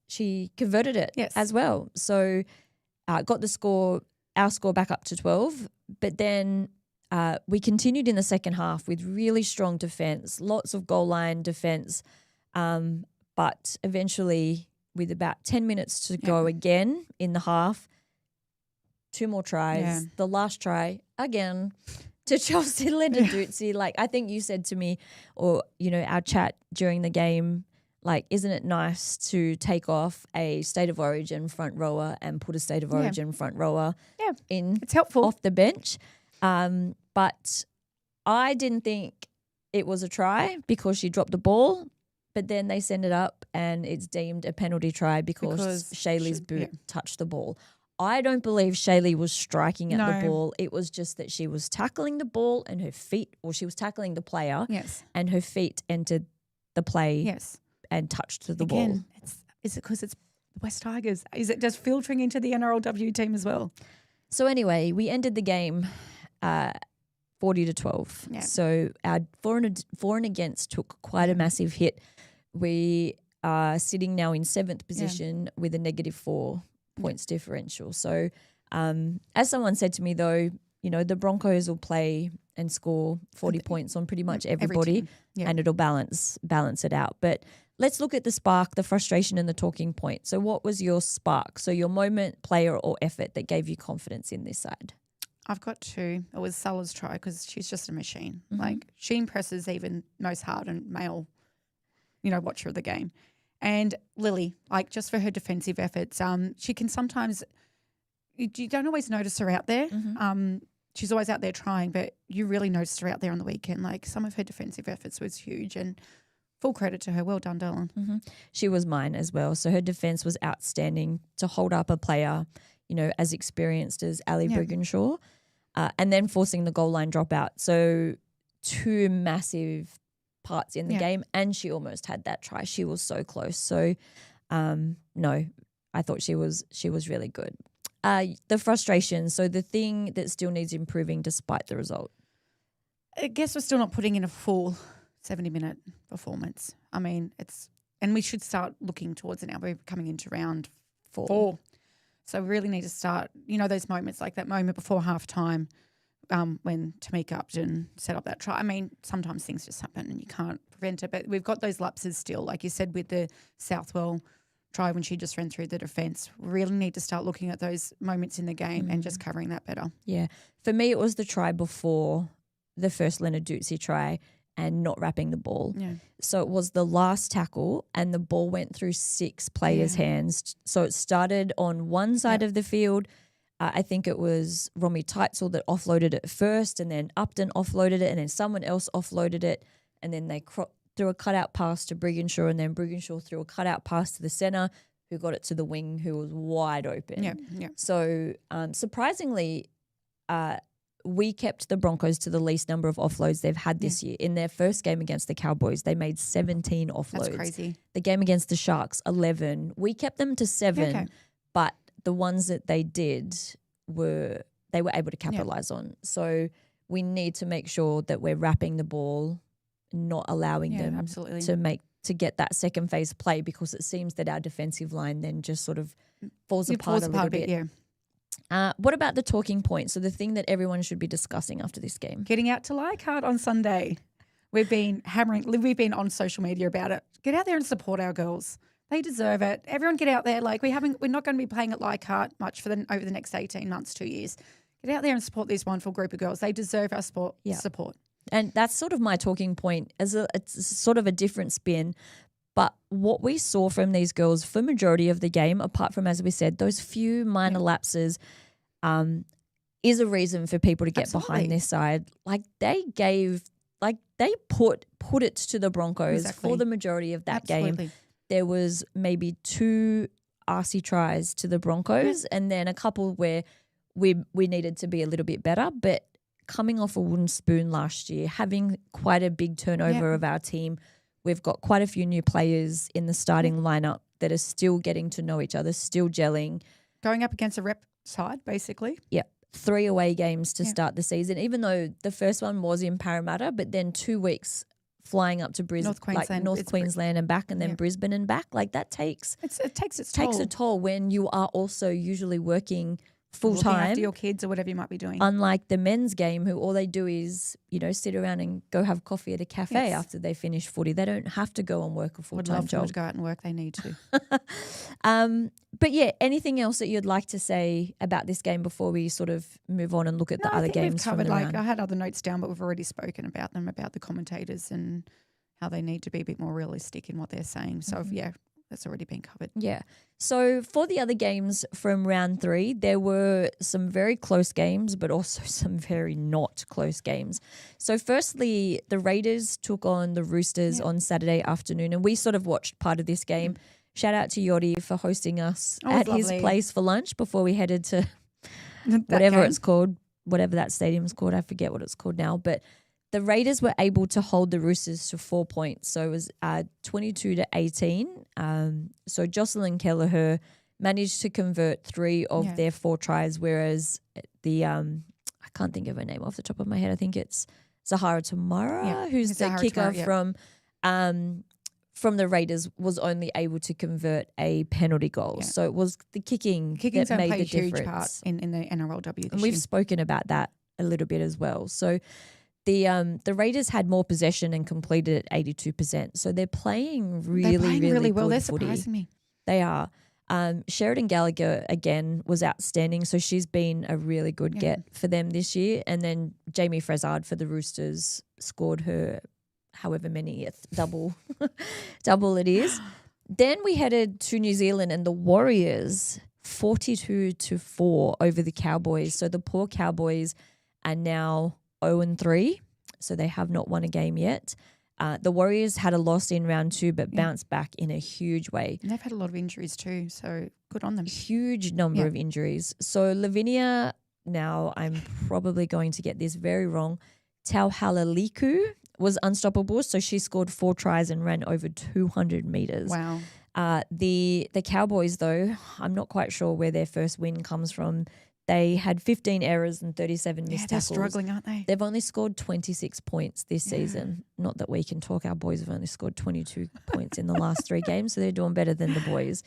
Speaker 1: she converted it as well. So got our score back up to 12, but then we continued in the second half with really strong defence, lots of goal line defence, but eventually with about 10 minutes to go again in the half, 2 more tries. The last try, again, to Chelsea Lenarduzzi. Like, I think you said to me, or, our chat during the game, like, isn't it nice to take off a State of Origin front rower and put a State of Origin front rower in?
Speaker 2: It's helpful.
Speaker 1: Off the bench. But I didn't think it was a try because she dropped the ball, but then they send it up and it's deemed a penalty try because Shaylee's boot touched the ball. I don't believe Shaylee was striking at the ball. It was just that she was tackling the ball and her feet, or she was tackling the player and her feet entered the play and touched the ball.
Speaker 2: Is it because it's West Tigers? Is it just filtering into the NRLW team as well?
Speaker 1: So anyway, we ended the game 40-12. Yeah. So our for and against took quite a massive hit. We are sitting now in 7th position with a -4 points differential. So as someone said to me though, the Broncos will play and score 40 points on pretty much everybody and it'll balance it out. But let's look at the spark, the frustration and the talking point. So what was your spark? So your moment, player or effort that gave you confidence in this side?
Speaker 2: I've got 2. It was Salah's try because she's just a machine. Like, she impresses even most hardened male, watcher of the game. And Lily, like, just for her defensive efforts, she can sometimes – you don't always notice her out there. She's always out there trying, but you really noticed her out there on the weekend. Like, some of her defensive efforts was huge, and full credit to her. Well done, Dylan.
Speaker 1: She was mine as well. So her defense was outstanding to hold up a player, as experienced as Ali Brigginshaw, and then forcing the goal line dropout. So 2 massive parts in the game, and she almost had that try. She was so close. So, no, I thought she was really good. The frustration, so the thing that still needs improving despite the result.
Speaker 2: I guess we're still not putting in a full 70-minute performance. I mean, and we should start looking towards it now. We're coming into round 4. So we really need to start, those moments, like that moment before halftime when Tamika Upton set up that try. I mean, sometimes things just happen and you can't prevent it, but we've got those lapses still, like you said, with the Southwell try when she just ran through the defence. We really need to start looking at those moments in the game and just covering that better. Yeah.
Speaker 1: For me, it was the try before the first Lenarduzzi try and not wrapping the ball. Yeah. So it was the last tackle and the ball went through 6 players' hands. So it started on one side of the field. I think it was Romy Teitzel that offloaded it first, and then Upton offloaded it, and then someone else offloaded it, and then they threw a cutout pass to Brigginshaw, and then Brigginshaw threw a cutout pass to the centre, who got it to the wing, who was wide open. Yeah. So surprisingly, we kept the Broncos to the least number of offloads they've had this year. In their first game against the Cowboys, they made 17 offloads.
Speaker 2: That's crazy.
Speaker 1: The game against the Sharks, 11. We kept them to 7, but the ones that they did were able to capitalise on. So we need to make sure that we're wrapping the ball, not allowing them to get that second phase play, because it seems that our defensive line then just sort of falls apart a little bit. What about the talking point? So the thing that everyone should be discussing after this game.
Speaker 2: Getting out to Leichhardt on Sunday. We've been we've been on social media about it. Get out there and support our girls. They deserve it. Everyone get out there. Like, we're not going to be playing at Leichhardt much over the next 18 months, 2 years. Get out there and support this wonderful group of girls. They deserve our support.
Speaker 1: And that's sort of my talking point. It's sort of a different spin. But what we saw from these girls for majority of the game, apart from, as we said, those few minor lapses, is a reason for people to get behind this side. Like, they put it to the Broncos for the majority of that game. There was maybe 2 arsey tries to the Broncos and then a couple where we needed to be a little bit better. But coming off a wooden spoon last year, having quite a big turnover of our team, we've got quite a few new players in the starting lineup that are still getting to know each other, still gelling.
Speaker 2: Going up against a rep side, basically.
Speaker 1: Yeah. 3 away games to start the season, even though the first one was in Parramatta, but then 2 weeks flying up to Brisbane, North Queensland and back, and then Brisbane and back. Like, that takes its toll. Takes a toll when you are also usually working full
Speaker 2: looking
Speaker 1: time.
Speaker 2: after your kids or whatever you might be doing.
Speaker 1: Unlike the men's game, who all they do is, sit around and go have coffee at a cafe
Speaker 2: Yes.
Speaker 1: after they finish footy. They don't have to go and work a
Speaker 2: Would
Speaker 1: full-time
Speaker 2: love for them
Speaker 1: job.
Speaker 2: to go out and work. They need to.
Speaker 1: But yeah, anything else that you'd like to say about this game before we sort of move on and look at the
Speaker 2: I
Speaker 1: other
Speaker 2: think
Speaker 1: games
Speaker 2: we've
Speaker 1: from
Speaker 2: covered,
Speaker 1: the round?
Speaker 2: I had other notes down, but we've already spoken about them, about the commentators and how they need to be a bit more realistic in what they're saying. So, yeah, that's already been covered.
Speaker 1: Yeah. So for the other games from round 3, there were some very close games, but also some very not close games. So firstly, the Raiders took on the Roosters on Saturday afternoon, and we sort of watched part of this game. Shout out to Yodi for hosting us at his place for lunch before we headed to whatever it's called, whatever that stadium's called. I forget what it's called now. But the Raiders were able to hold the Roosters to 4 points. So it was 22-18. So Jocelyn Kelleher managed to convert 3 of their 4 tries, whereas the I can't think of her name off the top of my head. I think it's Zahara Tamara, who's the kicker from the Raiders, was only able to convert a penalty goal. Yeah. So it was the kicking that made the difference.
Speaker 2: Huge part in the NRLW this
Speaker 1: and we've spoken about that a little bit as well. So the Raiders had more possession and completed at 82%. So they're playing really
Speaker 2: well.
Speaker 1: They're
Speaker 2: surprising me.
Speaker 1: They are. Sheridan Gallagher, again, was outstanding. So she's been a really good get for them this year. And then Jamie Frezard for the Roosters scored her however many double it is. Then we headed to New Zealand and the Warriors 42-4 over the Cowboys. So the poor Cowboys are now 0-3, so they have not won a game yet. The Warriors had a loss in round 2 but bounced back in a huge way.
Speaker 2: And they've had a lot of injuries too, so good on them.
Speaker 1: Huge number of injuries. So Lavinia, now I'm probably going to get this very wrong, Tauhalaliku was unstoppable. So she scored 4 tries and ran over 200 meters.
Speaker 2: Wow.
Speaker 1: The Cowboys, though, I'm not quite sure where their first win comes from. They had 15 errors and 37 missed tackles.
Speaker 2: They're struggling, aren't they?
Speaker 1: They've only scored 26 points this season. Not that we can talk. Our boys have only scored 22 points in the last 3 games, so they're doing better than the boys.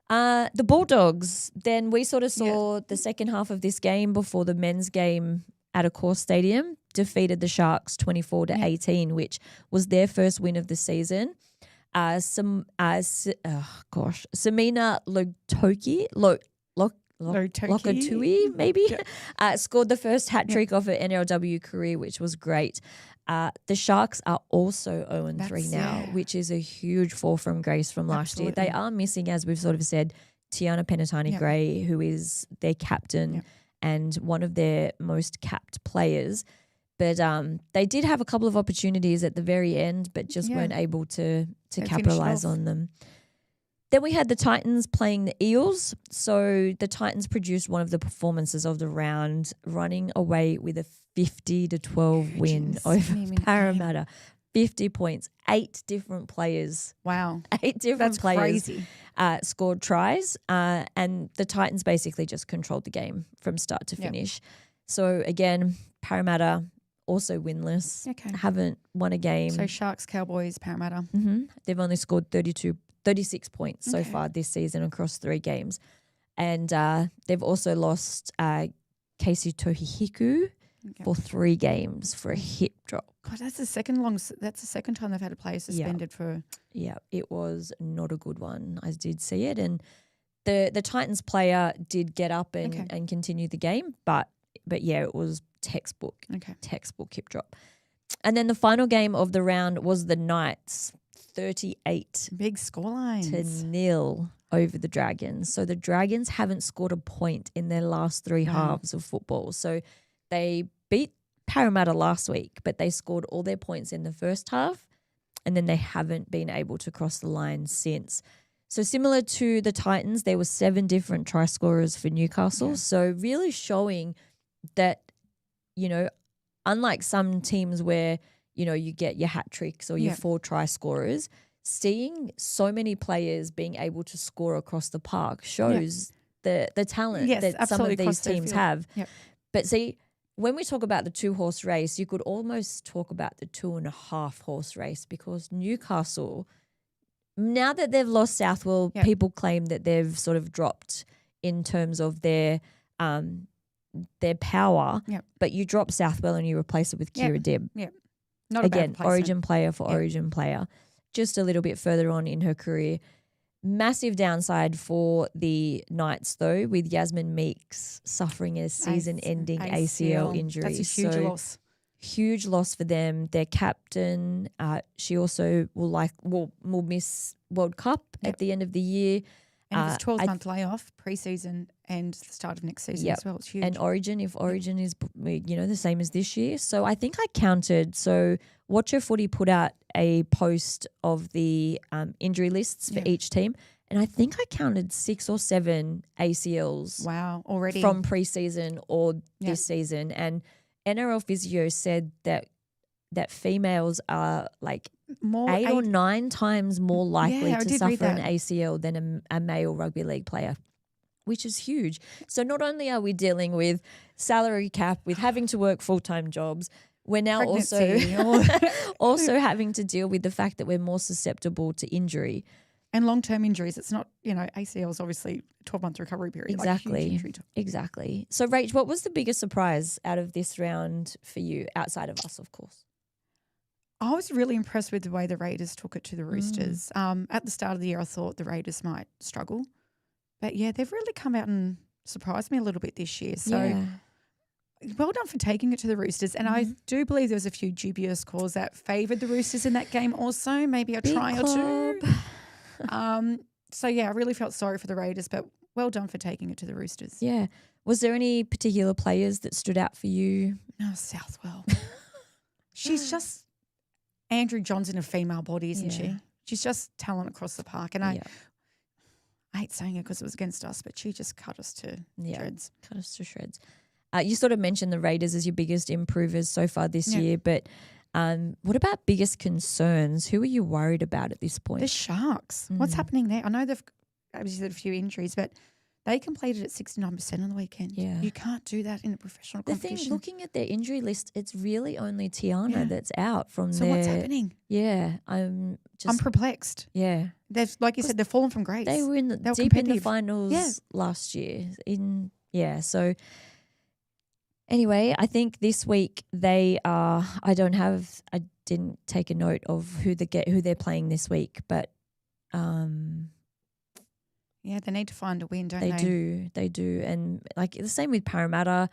Speaker 1: The Bulldogs, then we sort of saw the second half of this game before the men's game at a Core Stadium, defeated the Sharks 24-18, which was their first win of the season. Samina Lokatui, maybe, scored the first hat trick of her NRLW career, which was great. The Sharks are also 0-3 now, which is a huge fall from grace from last year. They are missing, as we've sort of said, Tiana Penatani-Gray, who is their captain and one of their most capped players. But they did have a couple of opportunities at the very end, but just weren't able to capitalize on them. Then we had the Titans playing the Eels. So the Titans produced one of the performances of the round, running away with a 50-12 win over Parramatta. 50 points, 8 different players.
Speaker 2: Wow.
Speaker 1: 8 different players
Speaker 2: crazy.
Speaker 1: Scored tries, and the Titans basically just controlled the game from start to finish. So again, Parramatta also winless. Haven't won a game.
Speaker 2: So Sharks, Cowboys, Parramatta.
Speaker 1: They've only scored 36 points so far this season across 3 games. And they've also lost Casey Tohihiku for 3 games for a hip drop.
Speaker 2: God, that's the second time they've had a player suspended for.
Speaker 1: Yeah, it was not a good one. I did see it, and the Titans player did get up and continue the game, but yeah, it was textbook hip drop. And then the final game of the round was the Knights, 38
Speaker 2: big scorelines
Speaker 1: to 0 over the Dragons. So the Dragons haven't scored a point in their last 3 halves of football. So they beat Parramatta last week, but they scored all their points in the first half, and then they haven't been able to cross the line since. So similar to the Titans, there were 7 different try scorers for Newcastle. So really showing that, unlike some teams where, you get your hat tricks or your 4 try scorers, seeing so many players being able to score across the park shows the talent that some of these teams have. But see, when we talk about the 2-horse race, you could almost talk about the 2.5-horse race, because Newcastle, now that they've lost Southwell, people claim that they've sort of dropped in terms of their their power,
Speaker 2: Yep.
Speaker 1: but you drop Southwell and you replace it with Kira Dibb.
Speaker 2: Yep. Not a bad
Speaker 1: Again,
Speaker 2: replacement.
Speaker 1: Origin player for Origin player. Just a little bit further on in her career. Massive downside for the Knights, though, with Yasmin Meeks suffering a season-ending ACL injury.
Speaker 2: That's a huge loss.
Speaker 1: Huge loss for them. Their captain, she also will miss World Cup at the end of the year.
Speaker 2: And it's 12-month layoff, pre-season and the start of next season as well. It's huge.
Speaker 1: And Origin, if Origin is, the same as this year. So I think I counted. So Watch Your Footy put out a post of the injury lists for each team. And I think I counted 6 or 7 ACLs.
Speaker 2: Wow, already.
Speaker 1: From pre-season or this season. And NRL Physio said that females are like eight or 9 times more likely to suffer an ACL than a male rugby league player, which is huge. So not only are we dealing with salary cap, with having to work full-time jobs, we're now also having to deal with the fact that we're more susceptible to injury.
Speaker 2: And long-term injuries, it's not, ACLs obviously 12-month recovery period.
Speaker 1: Exactly. Exactly. So, Rach, what was the biggest surprise out of this round for you, outside of us, of course?
Speaker 2: I was really impressed with the way the Raiders took it to the Roosters. At the start of the year, I thought the Raiders might struggle. But, they've really come out and surprised me a little bit this year. So, well done for taking it to the Roosters. And I do believe there was a few dubious calls that favoured the Roosters in that game also, maybe a try or two. I really felt sorry for the Raiders, but well done for taking it to the Roosters.
Speaker 1: Yeah. Was there any particular players that stood out for you?
Speaker 2: Oh, Southwell. She's just Andrew Johnson of female body, isn't she? She's just talent across the park. And I hate saying it because it was against us, but she just cut us to shreds.
Speaker 1: Cut us to shreds. You sort of mentioned the Raiders as your biggest improvers so far this year, but what about biggest concerns? Who are you worried about at this point?
Speaker 2: The Sharks. What's happening there? I know they've obviously had a few injuries, but they completed at 69% on the weekend. Yeah. You can't do that in a professional competition.
Speaker 1: The thing, looking at their injury list, it's really only Tiana that's out from there.
Speaker 2: So what's happening?
Speaker 1: Yeah. I'm
Speaker 2: perplexed.
Speaker 1: Yeah.
Speaker 2: They've, like you said, they've fallen from grace.
Speaker 1: They were deep in the finals last year. So anyway, I think this week they are. I didn't take a note of who they're playing this week, but
Speaker 2: they need to find a win, don't they?
Speaker 1: They do, and like the same with Parramatta,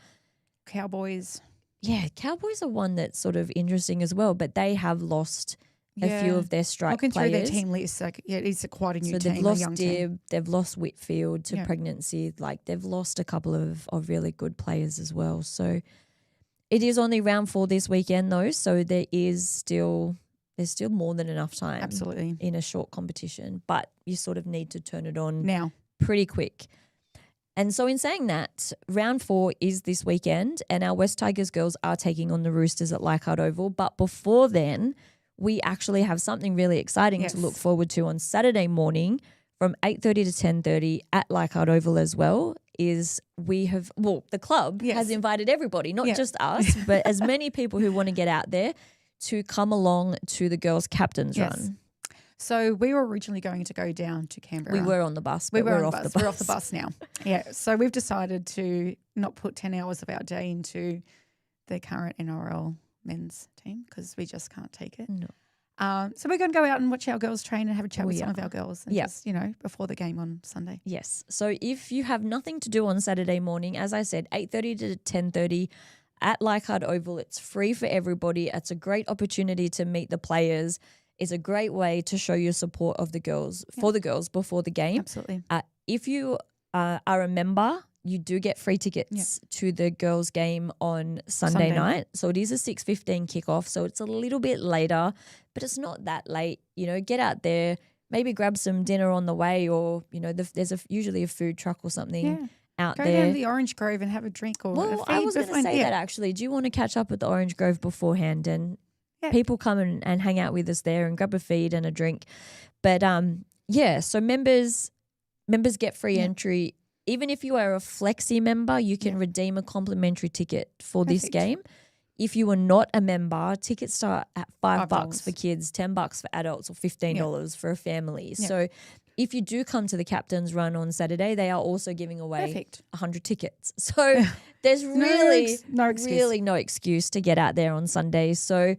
Speaker 2: Cowboys.
Speaker 1: Yeah, Cowboys are one that's sort of interesting as well, but they have lost a few of their strike
Speaker 2: players.
Speaker 1: Looking
Speaker 2: through their team list, it's quite a new team.
Speaker 1: So they've lost Dibb, they've lost Whitfield to pregnancy. Like they've lost a couple of really good players as well. So it is only round 4 this weekend though, so there's still more than enough time.
Speaker 2: Absolutely.
Speaker 1: In a short competition, but you sort of need to turn it on
Speaker 2: now
Speaker 1: pretty quick. And so in saying that, round 4 is this weekend and our West Tigers girls are taking on the Roosters at Leichhardt Oval. But before then, we actually have something really exciting to look forward to on Saturday morning from 8:30 to 10:30 at Leichhardt Oval as well. The club has invited everybody, not just us, but as many people who want to get out there to come along to the girls' captain's run.
Speaker 2: So we were originally going to go down to Canberra.
Speaker 1: We were on the bus, but we're off the bus.
Speaker 2: We're off the bus now. So we've decided to not put 10 hours of our day into the current NRL men's team because we just can't take it.
Speaker 1: No.
Speaker 2: So we're going to go out and watch our girls train and have a chat with some of our girls and just, before the game on Sunday.
Speaker 1: Yes. So if you have nothing to do on Saturday morning, as I said, 8:30 to 10:30 at Leichhardt Oval, it's free for everybody. It's a great opportunity to meet the players. It's a great way to show your support of the girls for the girls before the game.
Speaker 2: Absolutely.
Speaker 1: If you are a member, you do get free tickets to the girls' game on Sunday night. So it is a 6:15 kickoff. So it's a little bit later, but it's not that late. Get out there, maybe grab some dinner on the way, or there's usually a food truck or something out
Speaker 2: Go
Speaker 1: there.
Speaker 2: Go down to the Orange Grove and have a drink or a feed.
Speaker 1: I was going to say that actually. Do you want to catch up at the Orange Grove beforehand and people come and hang out with us there and grab a feed and a drink? But so members get free entry. Even if you are a Flexi member, you can redeem a complimentary ticket for this game. If you are not a member, tickets start at $5 for kids, $10 for adults, or $15 for a family. So if you do come to the Captain's Run on Saturday, they are also giving away
Speaker 2: Perfect.
Speaker 1: 100 tickets. So there's really
Speaker 2: no excuse.
Speaker 1: really no excuse to get out there on Sunday. So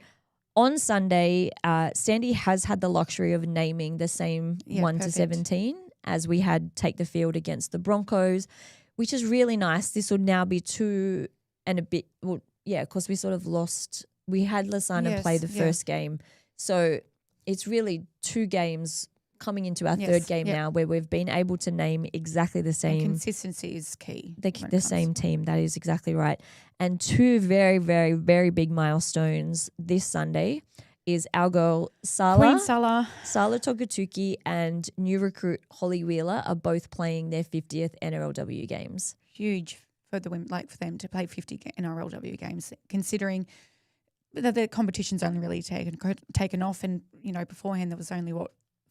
Speaker 1: on Sunday, Sandy has had the luxury of naming the same 1 to 17 as we had take the field against the Broncos, which is really nice. This will now be 2 and a bit. Well, yeah, because we sort of lost. We had Lasana play the first game. So it's really 2 games coming into our third game now where we've been able to name exactly the same.
Speaker 2: And consistency is key.
Speaker 1: The same team. That is exactly right. And 2 very, very, very big milestones this Sunday is our girl
Speaker 2: Queen
Speaker 1: Sala Togatuki and new recruit Holly Wheeler are both playing their 50th NRLW games.
Speaker 2: Huge for the women, like for them to play 50 NRLW games, considering that the competition's only really taken off, and beforehand there was only 4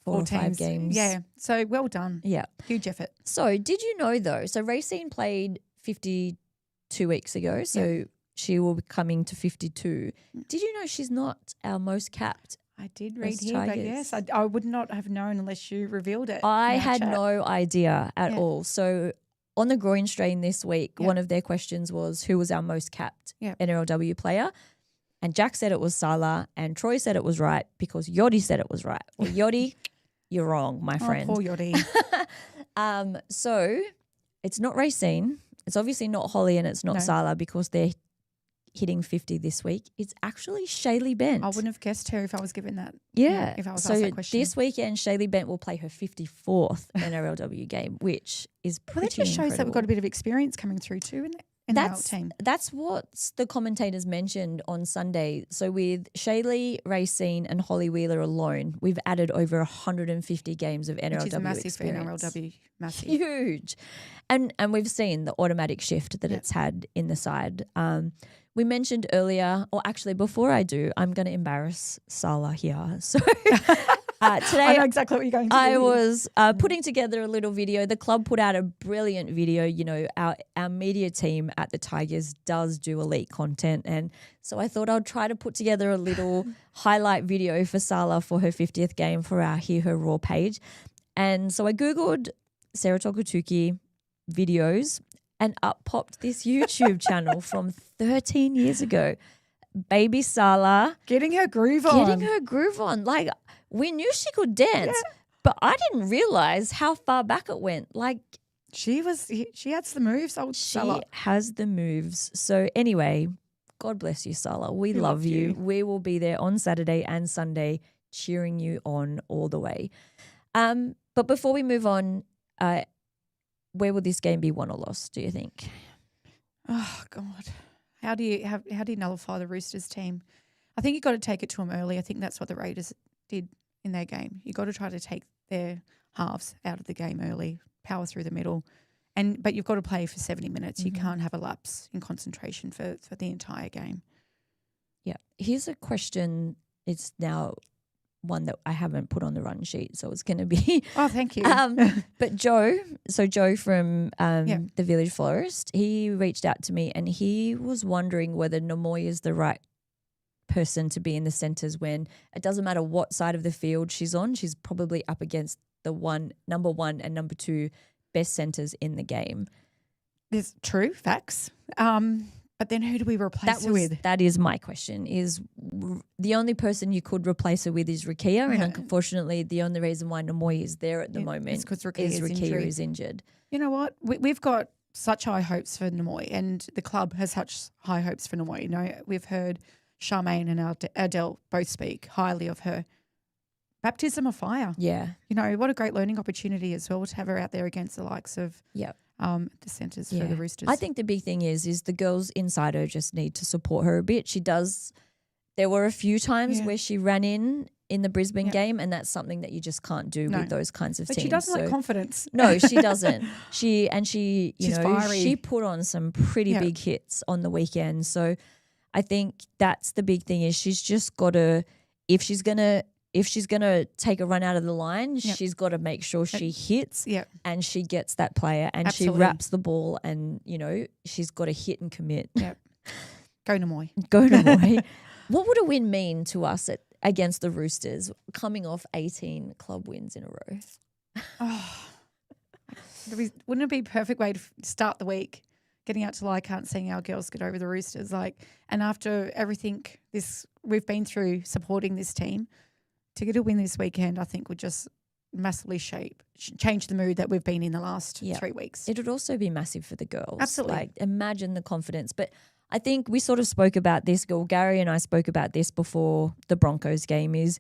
Speaker 1: or 5
Speaker 2: teams.
Speaker 1: games.
Speaker 2: Yeah, so well done.
Speaker 1: Yeah,
Speaker 2: huge effort.
Speaker 1: So did you know though? So Racine played 52 weeks ago, so she will be coming to 52. Did you know she's not our most capped?
Speaker 2: I did read here, but yes, I would not have known unless you revealed it.
Speaker 1: I had no idea at all. So on the groin strain this week, one of their questions was who was our most capped NRLW player. And Jack said it was Salah, and Troy said it was right because Yodi said it was right. Well, Yodi, you're wrong, my friend.
Speaker 2: Poor Yodi.
Speaker 1: So it's not Racine. It's obviously not Holly, and it's not Salah because they're hitting 50 this week. It's actually Shaylee Bent.
Speaker 2: I wouldn't have guessed her if I was given that.
Speaker 1: Yeah.
Speaker 2: If I was asked that question.
Speaker 1: This weekend, Shaylee Bent will play her 54th NRLW game, which is pretty
Speaker 2: that just shows that we've got a bit of experience coming through too in our team.
Speaker 1: That's what the commentators mentioned on Sunday. So with Shaylee, Racine and Holly Wheeler alone, we've added over 150 games of NRLW
Speaker 2: which is massive
Speaker 1: experience.
Speaker 2: for NRLW. Massive.
Speaker 1: Huge. And we've seen the automatic shift that it's had in the side. We mentioned earlier, or actually before I do, I'm going to embarrass Salah here. So today
Speaker 2: I know exactly what you're going to do.
Speaker 1: I was putting together a little video. The club put out a brilliant video. You know, our media team at the Tigers does do elite content. And so I thought I'd try to put together a little highlight video for Salah for her 50th game for our Hear Her Raw page. And so I Googled Sarah Tokutuki videos, and up popped this YouTube channel from 13 years ago. Baby Salah.
Speaker 2: Getting her groove on.
Speaker 1: Like, we knew she could dance, but I didn't realize how far back it went. Like,
Speaker 2: she has the moves.
Speaker 1: She has the moves. So anyway, God bless you, Salah. We love you. We will be there on Saturday and Sunday cheering you on all the way. But before we move on, where will this game be won or lost, do you think?
Speaker 2: Oh, God. How do you nullify the Roosters team? I think you've got to take it to them early. I think that's what the Raiders did in their game. You've got to try to take their halves out of the game early, power through the middle, but you've got to play for 70 minutes. You can't have a lapse in concentration for the entire game.
Speaker 1: Yeah. Here's a question. It's now one that I haven't put on the run sheet, so it's going to be
Speaker 2: oh, thank you.
Speaker 1: But Joe from the Village Florist, he reached out to me and he was wondering whether Namoy is the right person to be in the centres when it doesn't matter what side of the field she's on, she's probably up against the number 1 and number 2 best centres in the game.
Speaker 2: There's true facts. But then who do we replace her with?
Speaker 1: That is my question. Is the only person you could replace her with is Rukia, and unfortunately the only reason why Namoy is there at the moment is because Rukia is injured.
Speaker 2: You know what? We've got such high hopes for Namoy, and the club has such high hopes for Namoy. You know, we've heard Charmaine and Adel both speak highly of her. Baptism of fire.
Speaker 1: Yeah.
Speaker 2: You know, what a great learning opportunity as well to have her out there against the likes of the centres for the Roosters.
Speaker 1: I think the big thing is the girls inside her just need to support her a bit. She does. There were a few times where she ran in the Brisbane game, and that's something that you just can't do with those kinds of teams.
Speaker 2: But she doesn't like confidence.
Speaker 1: No, she doesn't. She's
Speaker 2: fiery.
Speaker 1: She put on some pretty big hits on the weekend. So I think that's the big thing is she's just got to, if she's gonna take a run out of the line, she's got to make sure she hits and she gets that player and she wraps the ball and, you know, she's got to hit and commit.
Speaker 2: Yep. Go Namoy.
Speaker 1: Go Namoy. What would a win mean to us against the Roosters coming off 18 club wins in a row?
Speaker 2: Wouldn't it be a perfect way to start the week, getting out to Leichhardt, seeing our girls get over the Roosters, and after everything we've been through supporting this team, to get a win this weekend, I think would just massively change the mood that we've been in the last 3 weeks.
Speaker 1: It would also be massive for the girls.
Speaker 2: Absolutely.
Speaker 1: Imagine the confidence. But I think we sort of spoke about this, Gary and I spoke about this before the Broncos game is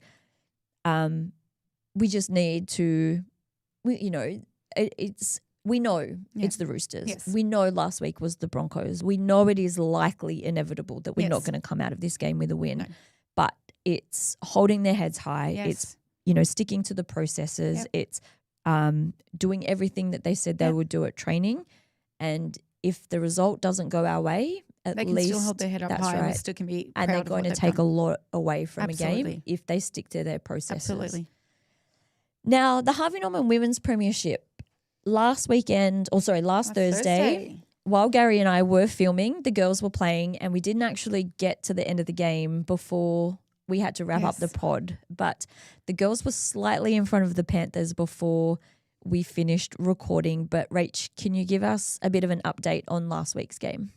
Speaker 1: we just need to, we know it's the Roosters.
Speaker 2: Yes.
Speaker 1: We know last week was the Broncos. We know it is likely inevitable that we're not going to come out of this game with a win.
Speaker 2: No.
Speaker 1: But it's holding their heads high.
Speaker 2: Yes.
Speaker 1: It's, sticking to the processes.
Speaker 2: Yep.
Speaker 1: It's doing everything that they said they would do at training. And if the result doesn't go our way,
Speaker 2: they can still hold their head up high and still can be proud
Speaker 1: and they're
Speaker 2: of
Speaker 1: going
Speaker 2: what
Speaker 1: to take a lot away from a game if they stick to their processes.
Speaker 2: Absolutely.
Speaker 1: Now, the Harvey Norman Women's Premiership last Thursday, while Gary and I were filming, the girls were playing and we didn't actually get to the end of the game before we had to wrap up the pod. But the girls were slightly in front of the Panthers before we finished recording. But Rach, can you give us a bit of an update on last week's game?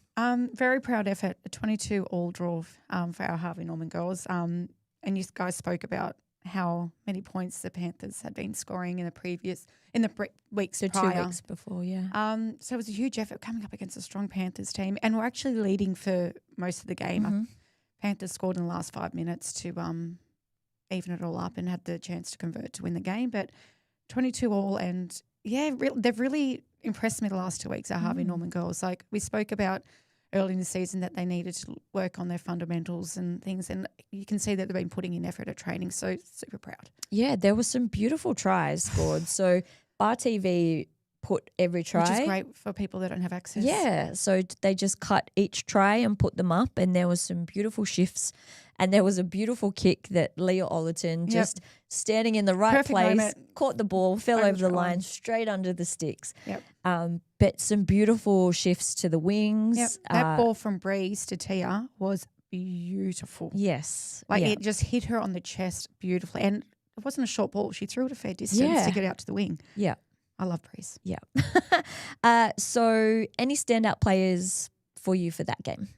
Speaker 2: Very proud effort, a 22-all draw for our Harvey Norman girls. And you guys spoke about how many points the Panthers had been scoring in the weeks prior.
Speaker 1: 2 weeks before, yeah.
Speaker 2: So it was a huge effort coming up against a strong Panthers team, and we're actually leading for most of the game.
Speaker 1: Mm-hmm.
Speaker 2: Panthers scored in the last 5 minutes to even it all up and had the chance to convert to win the game. But 22-all, and they've really impressed me the last 2 weeks, our Harvey Norman girls. Like we spoke about early in the season that they needed to work on their fundamentals and things, and you can see that they've been putting in effort at training, so super proud.
Speaker 1: Yeah, there were some beautiful tries scored. So Bar TV put every try.
Speaker 2: Which is great for people that don't have access.
Speaker 1: Yeah, so they just cut each try and put them up, and there was some beautiful shifts, and there was a beautiful kick that Leah Ollerton just standing in the right place, caught the ball, fell over the line, straight under the sticks.
Speaker 2: Yep.
Speaker 1: But some beautiful shifts to the wings.
Speaker 2: Yep. That ball from Breeze to Tia was beautiful.
Speaker 1: Yes.
Speaker 2: It just hit her on the chest beautifully, and it wasn't a short ball. She threw it a fair distance to get out to the wing.
Speaker 1: Yeah.
Speaker 2: I love Breeze.
Speaker 1: Yeah. So any standout players for you for that game?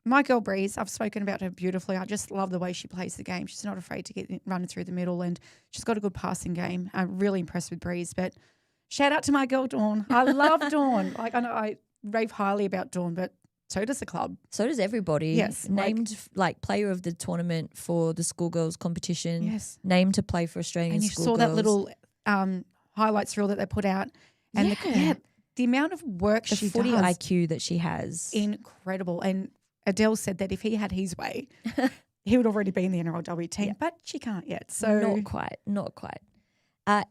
Speaker 2: My girl Breeze, I've spoken about her beautifully. I just love the way she plays the game. She's not afraid to get running through the middle, and she's got a good passing game. I'm really impressed with Breeze. But shout out to my girl Dawn. I love Dawn. I know I rave highly about Dawn, but so does the club.
Speaker 1: So does everybody.
Speaker 2: Yes.
Speaker 1: Named player of the tournament for the schoolgirls competition.
Speaker 2: Yes.
Speaker 1: Named to play for Australian schoolgirls.
Speaker 2: And you saw that little highlights reel that they put out. And the amount of work she does. The footy
Speaker 1: IQ that she has.
Speaker 2: Incredible. And Adel said that if he had his way, he would already be in the NRLW team, but she can't yet. So
Speaker 1: Not quite.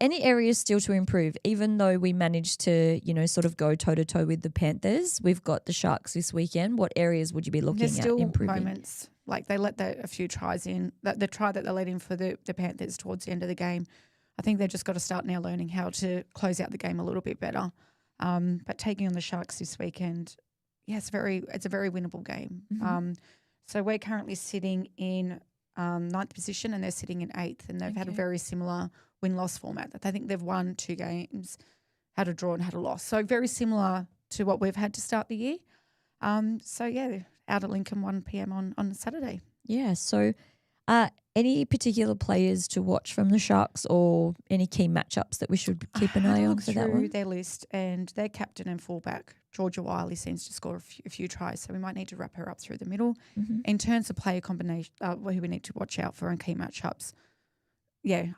Speaker 1: Any areas still to improve, even though we managed to, sort of go toe-to-toe with the Panthers. We've got the Sharks this weekend. What areas would you be looking
Speaker 2: There's still
Speaker 1: at improving?
Speaker 2: Moments, like they let a few tries in. The try that they let in for the Panthers towards the end of the game, I think they've just got to start now learning how to close out the game a little bit better. But taking on the Sharks this weekend, it's a very winnable game.
Speaker 1: Mm-hmm.
Speaker 2: So we're currently sitting in 9th position, and they're sitting in 8th, and they've had a very similar win-loss format. I think they've won 2 games, had a draw and had a loss. So very similar to what we've had to start the year. Out at Lincoln, 1 p.m. on Saturday.
Speaker 1: Yeah, so any particular players to watch from the Sharks or any key matchups that we should keep an eye on for that one?
Speaker 2: Their list, and their captain and fullback, Georgia Wiley, seems to score a few tries, so we might need to wrap her up through the middle.
Speaker 1: Mm-hmm.
Speaker 2: In terms of player combination, who we need to watch out for in key matchups,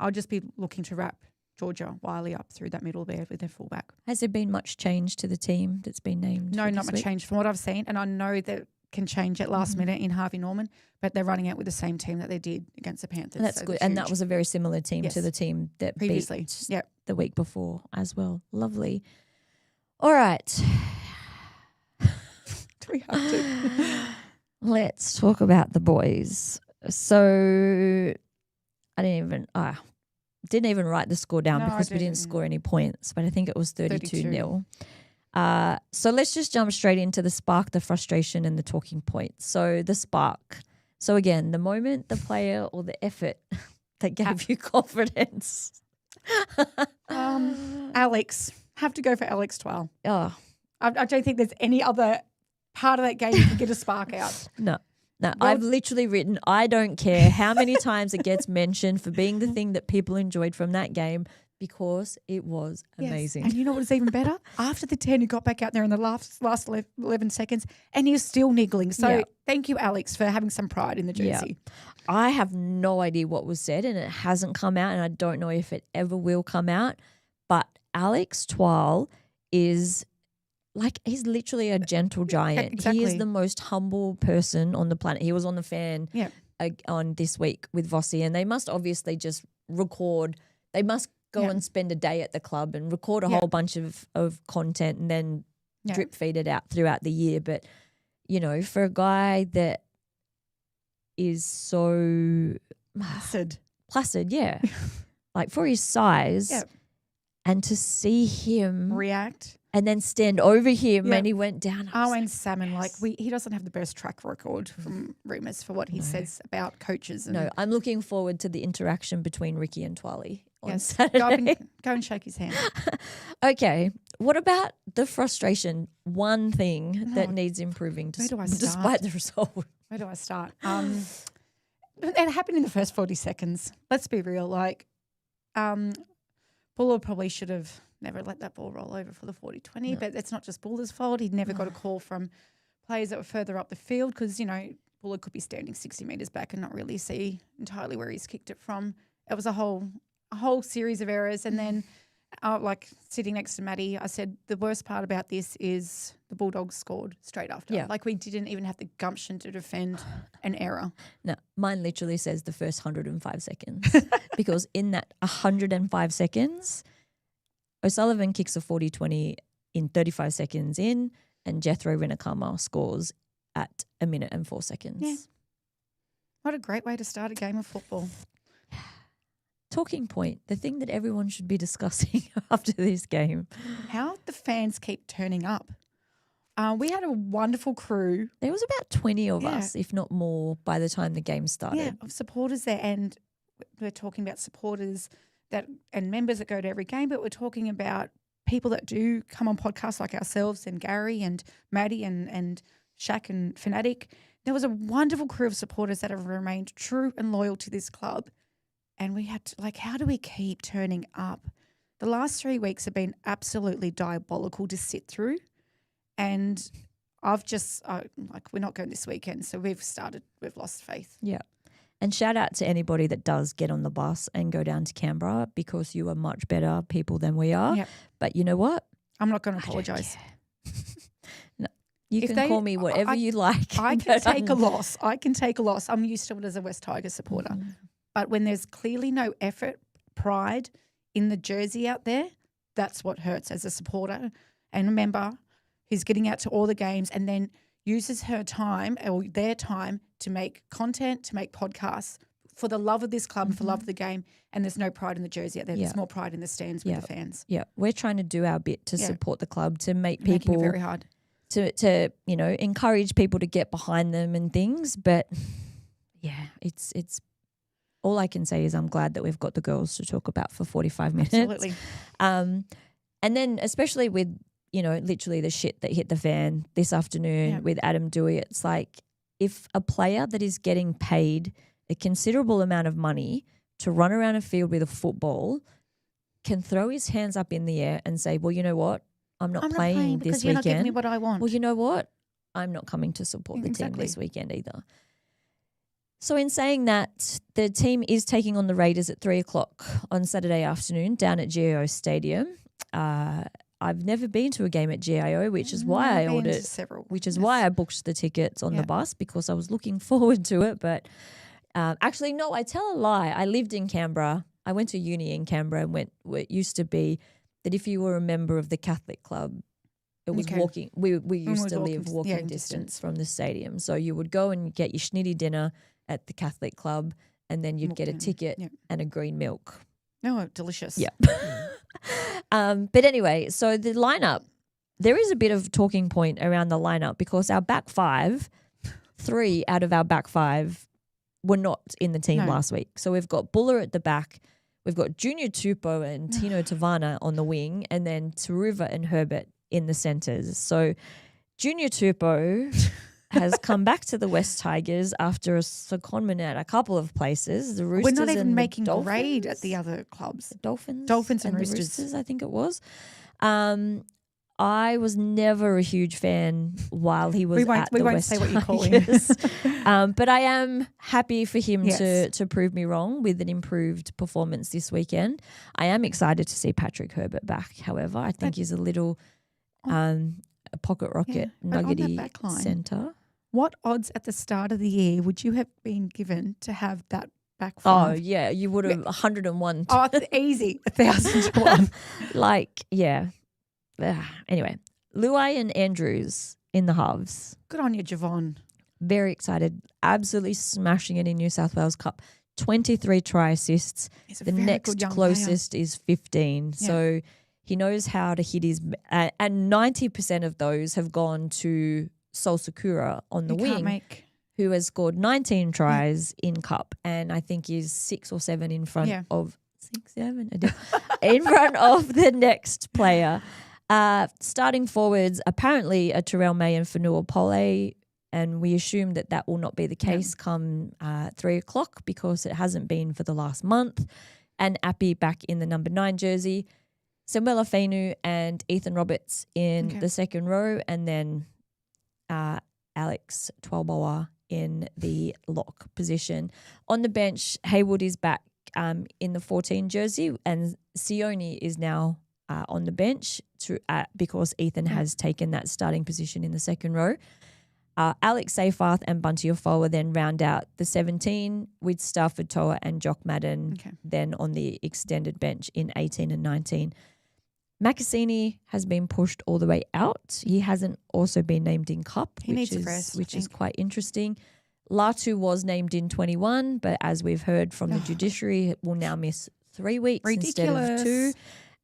Speaker 2: I'll just be looking to wrap Georgia Wiley up through that middle there with their fullback.
Speaker 1: Has there been much change to the team that's been named?
Speaker 2: No, not much change from what I've seen, and I know that can change at last minute in Harvey Norman, but they're running out with the same team that they did against the Panthers.
Speaker 1: That's good, and that was a very similar team to the team that
Speaker 2: previously
Speaker 1: beat the week before as well. Lovely. All right.
Speaker 2: Do we have to?
Speaker 1: Let's talk about the boys. So I didn't even write the score down because we didn't score any points, but I think it was 32-0. So let's just jump straight into the spark, the frustration, and the talking points. So the spark. So again, the moment, the player, or the effort that gave you confidence.
Speaker 2: Alex. Have to go for Alex Twal.
Speaker 1: Oh,
Speaker 2: I don't think there's any other part of that game you can get a spark out.
Speaker 1: no. No,
Speaker 2: Well-
Speaker 1: I've literally written, I don't care how many times it gets mentioned for being the thing that people enjoyed from that game because it was amazing.
Speaker 2: Yes. And you know what was even better? After the 10, he got back out there in the last 11 seconds and he was still niggling. So thank you, Alex, for having some pride in the jersey.
Speaker 1: Yeah. I have no idea what was said and it hasn't come out and I don't know if it ever will come out. But Alex Twal is he's literally a gentle giant.
Speaker 2: Exactly.
Speaker 1: He is the most humble person on the planet. He was on the fan on this week with Vossi and they must obviously just record. They must go and spend a day at the club and record a whole bunch of content and then drip feed it out throughout the year. But, you know, for a guy that is so placid, yeah, like for his size and to see him
Speaker 2: react
Speaker 1: and then stand over him and he went down.
Speaker 2: And Salmon, he doesn't have the best track record from rumours for what he says about coaches. And
Speaker 1: no, I'm looking forward to the interaction between Ricky and Twali on Saturday.
Speaker 2: Go and shake his hand.
Speaker 1: Okay, what about the frustration? One thing that needs improving despite the result.
Speaker 2: Where do I start? It happened in the first 40 seconds. Let's be real. Buller probably should have never let that ball roll over for the 40-20, but it's not just Buller's fault. He'd never got a call from players that were further up the field because, you know, Buller could be standing 60 metres back and not really see entirely where he's kicked it from. It was a whole series of errors. And then, sitting next to Maddie, I said the worst part about this is the Bulldogs scored straight after.
Speaker 1: Yeah.
Speaker 2: We didn't even have the gumption to defend an error.
Speaker 1: No, mine literally says the first 105 seconds because in that 105 seconds, O'Sullivan kicks a 40-20 in 35 seconds in and Jethro Rinakama scores at 1 minute and 4 seconds.
Speaker 2: Yeah. What a great way to start a game of football.
Speaker 1: Talking point, the thing that everyone should be discussing after this game.
Speaker 2: How the fans keep turning up. We had a wonderful crew.
Speaker 1: There was about 20 of us, if not more, by the time the game started.
Speaker 2: Yeah, of supporters there. And we're talking about supporters and members that go to every game, but we're talking about people that do come on podcasts like ourselves and Gary and Maddie and Shaq and Fanatic. There was a wonderful crew of supporters that have remained true and loyal to this club. And we had to, how do we keep turning up? The last 3 weeks have been absolutely diabolical to sit through. And I've just, we're not going this weekend. So we've lost faith.
Speaker 1: Yeah. And shout out to anybody that does get on the bus and go down to Canberra because you are much better people than we are.
Speaker 2: Yep.
Speaker 1: But you know what?
Speaker 2: I'm not going to apologise.
Speaker 1: No, you can call me whatever you like.
Speaker 2: I can take a loss. I'm used to it as a West Tigers supporter. Mm-hmm. But when there's clearly no effort, pride in the jersey out there, that's what hurts as a supporter. And a member who's getting out to all the games and then uses her time or their time to make content, to make podcasts for the love of this club and for love of the game, and there's no pride in the jersey out there. There's more pride in the stands with the fans. Yeah,
Speaker 1: we're trying to do our bit to support the club, to make people
Speaker 2: making it very hard.
Speaker 1: To encourage people to get behind them and things. But it's all I can say is I'm glad that we've got the girls to talk about for 45 minutes.
Speaker 2: Absolutely.
Speaker 1: And then especially with literally the shit that hit the fan this afternoon with Adam Dewey, it's like if a player that is getting paid a considerable amount of money to run around a field with a football can throw his hands up in the air and say, well, you know what? I'm not playing this
Speaker 2: because you're not giving me what I want.
Speaker 1: Well, you know what? I'm not coming to support the team this weekend either. So in saying that, the team is taking on the Raiders at 3:00 on Saturday afternoon down at GIO Stadium. I've never been to a game at GIO, which is why I ordered several. Which is why I booked the tickets on the bus because I was looking forward to it. But actually, no, I tell a lie. I lived in Canberra. I went to uni in Canberra and it used to be that if you were a member of the Catholic club, it was walking. We used to live walking distance from the stadium. So you would go and get your schnitty dinner at the Catholic club and then you'd get a ticket and a green milk.
Speaker 2: Oh, delicious.
Speaker 1: Yeah. But anyway, so the lineup, there is a bit of talking point around the lineup because our back five, 3 out of our back 5 were not in the team last week. So we've got Buller at the back, we've got Junior Tupou and Tino Tavana on the wing, and then Taruva and Herbert in the centres. So Junior Tupou has come back to the West Tigers after a secondment at a couple of places. The Roosters
Speaker 2: We're not even
Speaker 1: and
Speaker 2: making
Speaker 1: the
Speaker 2: grade at the other clubs.
Speaker 1: The Dolphins
Speaker 2: and
Speaker 1: the
Speaker 2: Roosters.
Speaker 1: I think it was. I was never a huge fan while he was at the West Tigers. We won't say what you call him. But I am happy for him to prove me wrong with an improved performance this weekend. I am excited to see Patrick Herbert back, however. I think he's a little a pocket rocket, nuggety centre.
Speaker 2: What odds at the start of the year would you have been given to have that back
Speaker 1: five?
Speaker 2: Oh,
Speaker 1: yeah, you would have 101.
Speaker 2: Oh, easy, 1,000 to 1.
Speaker 1: Like, yeah. Anyway, Luai and Andrews in the halves.
Speaker 2: Good on you, Javon.
Speaker 1: Very excited. Absolutely smashing it in New South Wales Cup. 23 try assists. The next closest is 15. Yeah. So he knows how to hit his and 90% of those have gone to Sol Sakura on the wing, who has scored 19 tries in Cup, and I think is 6 or 7 in front of 6, 7 Adel, in front of the next player. Starting forwards, apparently a Terrell May and Fanua Pole, and we assume that will not be the case come 3 o'clock because it hasn't been for the last month. And Appy back in the number 9 jersey, Samuela Fainu and Ethan Roberts in the second row, and then Alex Twelboa in the lock position. On the bench, Haywood is back in the 14 jersey, and Sione is now on the bench because Ethan has taken that starting position in the second row. Alex Seyfarth and Bunty Afoa then round out the 17 with Stafford Toa and Jock Madden then on the extended bench in 18 and 19. Macassini has been pushed all the way out. He hasn't also been named in Cup, which is quite interesting. Latu was named in 21, but as we've heard from the judiciary, will now miss 3 weeks instead of 2.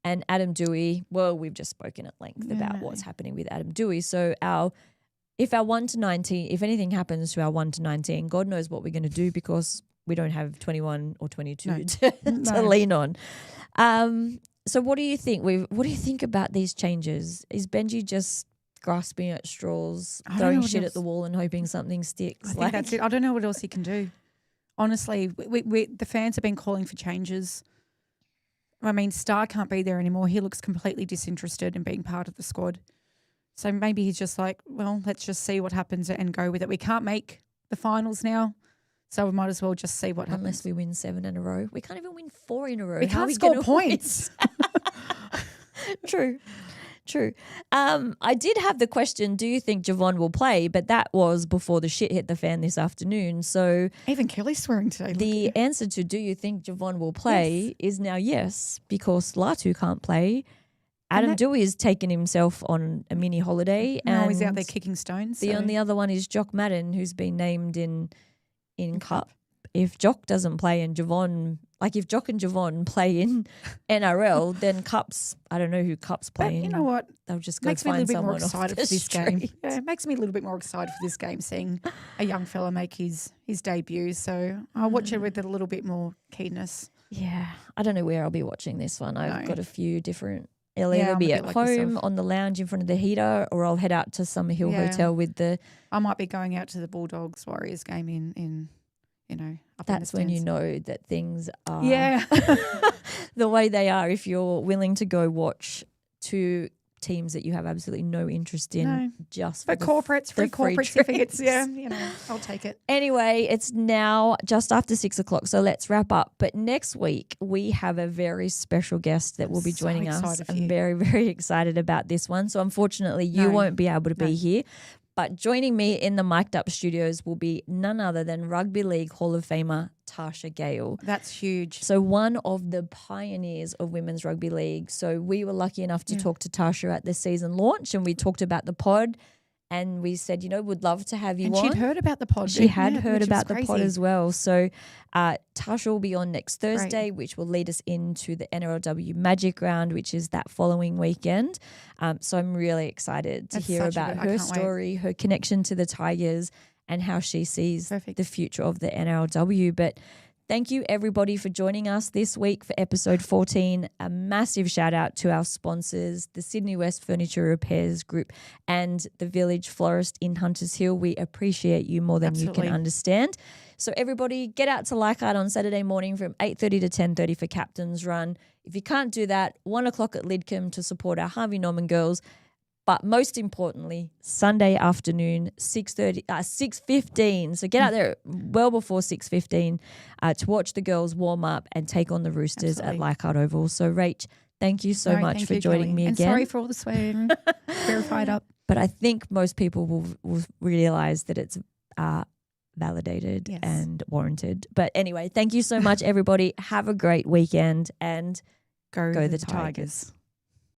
Speaker 1: And Adam Dewey, well, we've just spoken at length about what's happening with Adam Dewey. So if our 1 to 19, if anything happens to our 1 to 19, God knows what we're going to do because we don't have 21 or 22 to lean on. So what do you think? What do you think about these changes? Is Benji just grasping at straws, throwing shit at the wall and hoping something sticks?
Speaker 2: I think that's it. I don't know what else he can do. Honestly, the fans have been calling for changes. I mean, Star can't be there anymore. He looks completely disinterested in being part of the squad. So maybe he's just like, well, let's just see what happens and go with it. We can't make the finals now, so we might as well just see what happens.
Speaker 1: Unless we win 7 in a row. We can't even win 4 in a row.
Speaker 2: We can't score points.
Speaker 1: True. I did have the question, do you think Javon will play? But that was before the shit hit the fan this afternoon. So
Speaker 2: even Kelly's swearing today.
Speaker 1: The answer to do you think Javon will play is now yes, because Latu can't play. Adam Dewey has taken himself on a mini holiday.
Speaker 2: Now he's out there kicking stones.
Speaker 1: The only other one is Jock Madden, who's been named in Cup. If Jock doesn't play and Javon, if Jock and Javon play in NRL, then Cup's, I don't know who Cup's playing.
Speaker 2: But you know what?
Speaker 1: They'll just go find someone off the street.
Speaker 2: Makes me a little bit more excited for this game. Yeah, it makes me a little bit more excited for this game, seeing a young fella make his debut. So I'll watch it with a little bit more keenness.
Speaker 1: Yeah. I don't know where I'll be watching this one. I've got a few different. It'll either be at home on the lounge in front of the heater, or I'll head out to Summerhill Hotel with the.
Speaker 2: I might be going out to the Bulldogs Warriors game in
Speaker 1: that's when you know that things are the way they are. If you're willing to go watch 2 teams that you have absolutely no interest in, just for
Speaker 2: corporates, free corporate certificates. I'll take it.
Speaker 1: Anyway, it's now just after 6 o'clock, so let's wrap up. But next week we have a very special guest that will be joining us. I'm very, very excited about this one. So unfortunately, you won't be able to be here. But joining me in the mic'd up studios will be none other than Rugby League Hall of Famer Tasha Gale.
Speaker 2: That's huge.
Speaker 1: So one of the pioneers of women's rugby league. So we were lucky enough to talk to Tasha at the season launch, and we talked about the pod, and we said, would love to have you on.
Speaker 2: And she'd heard about the pod.
Speaker 1: She had heard about the pod as well. So Tasha will be on next Thursday, which will lead us into the NRLW Magic Round, which is that following weekend. So I'm really excited to hear about her story, her connection to the Tigers, and how she sees the future of the NRLW. But Thank you, everybody, for joining us this week for episode 14. A massive shout out to our sponsors, the Sydney West Furniture Repairs Group and the Village Florist in Hunters Hill. We appreciate you more than you can understand. So everybody, get out to Lackey on Saturday morning from 8:30 to 10:30 for Captain's Run. If you can't do that, 1 o'clock at Lidcombe to support our Harvey Norman girls. But most importantly, Sunday afternoon, 6:15. So get out there well before 6:15 to watch the girls warm up and take on the Roosters at Leichhardt Oval. So, Rach, thank you so much for joining me again.
Speaker 2: And sorry for all the swearing. Very fired up.
Speaker 1: But I think most people will realise that it's validated and warranted. But anyway, thank you so much, everybody. Have a great weekend and go the Tigers.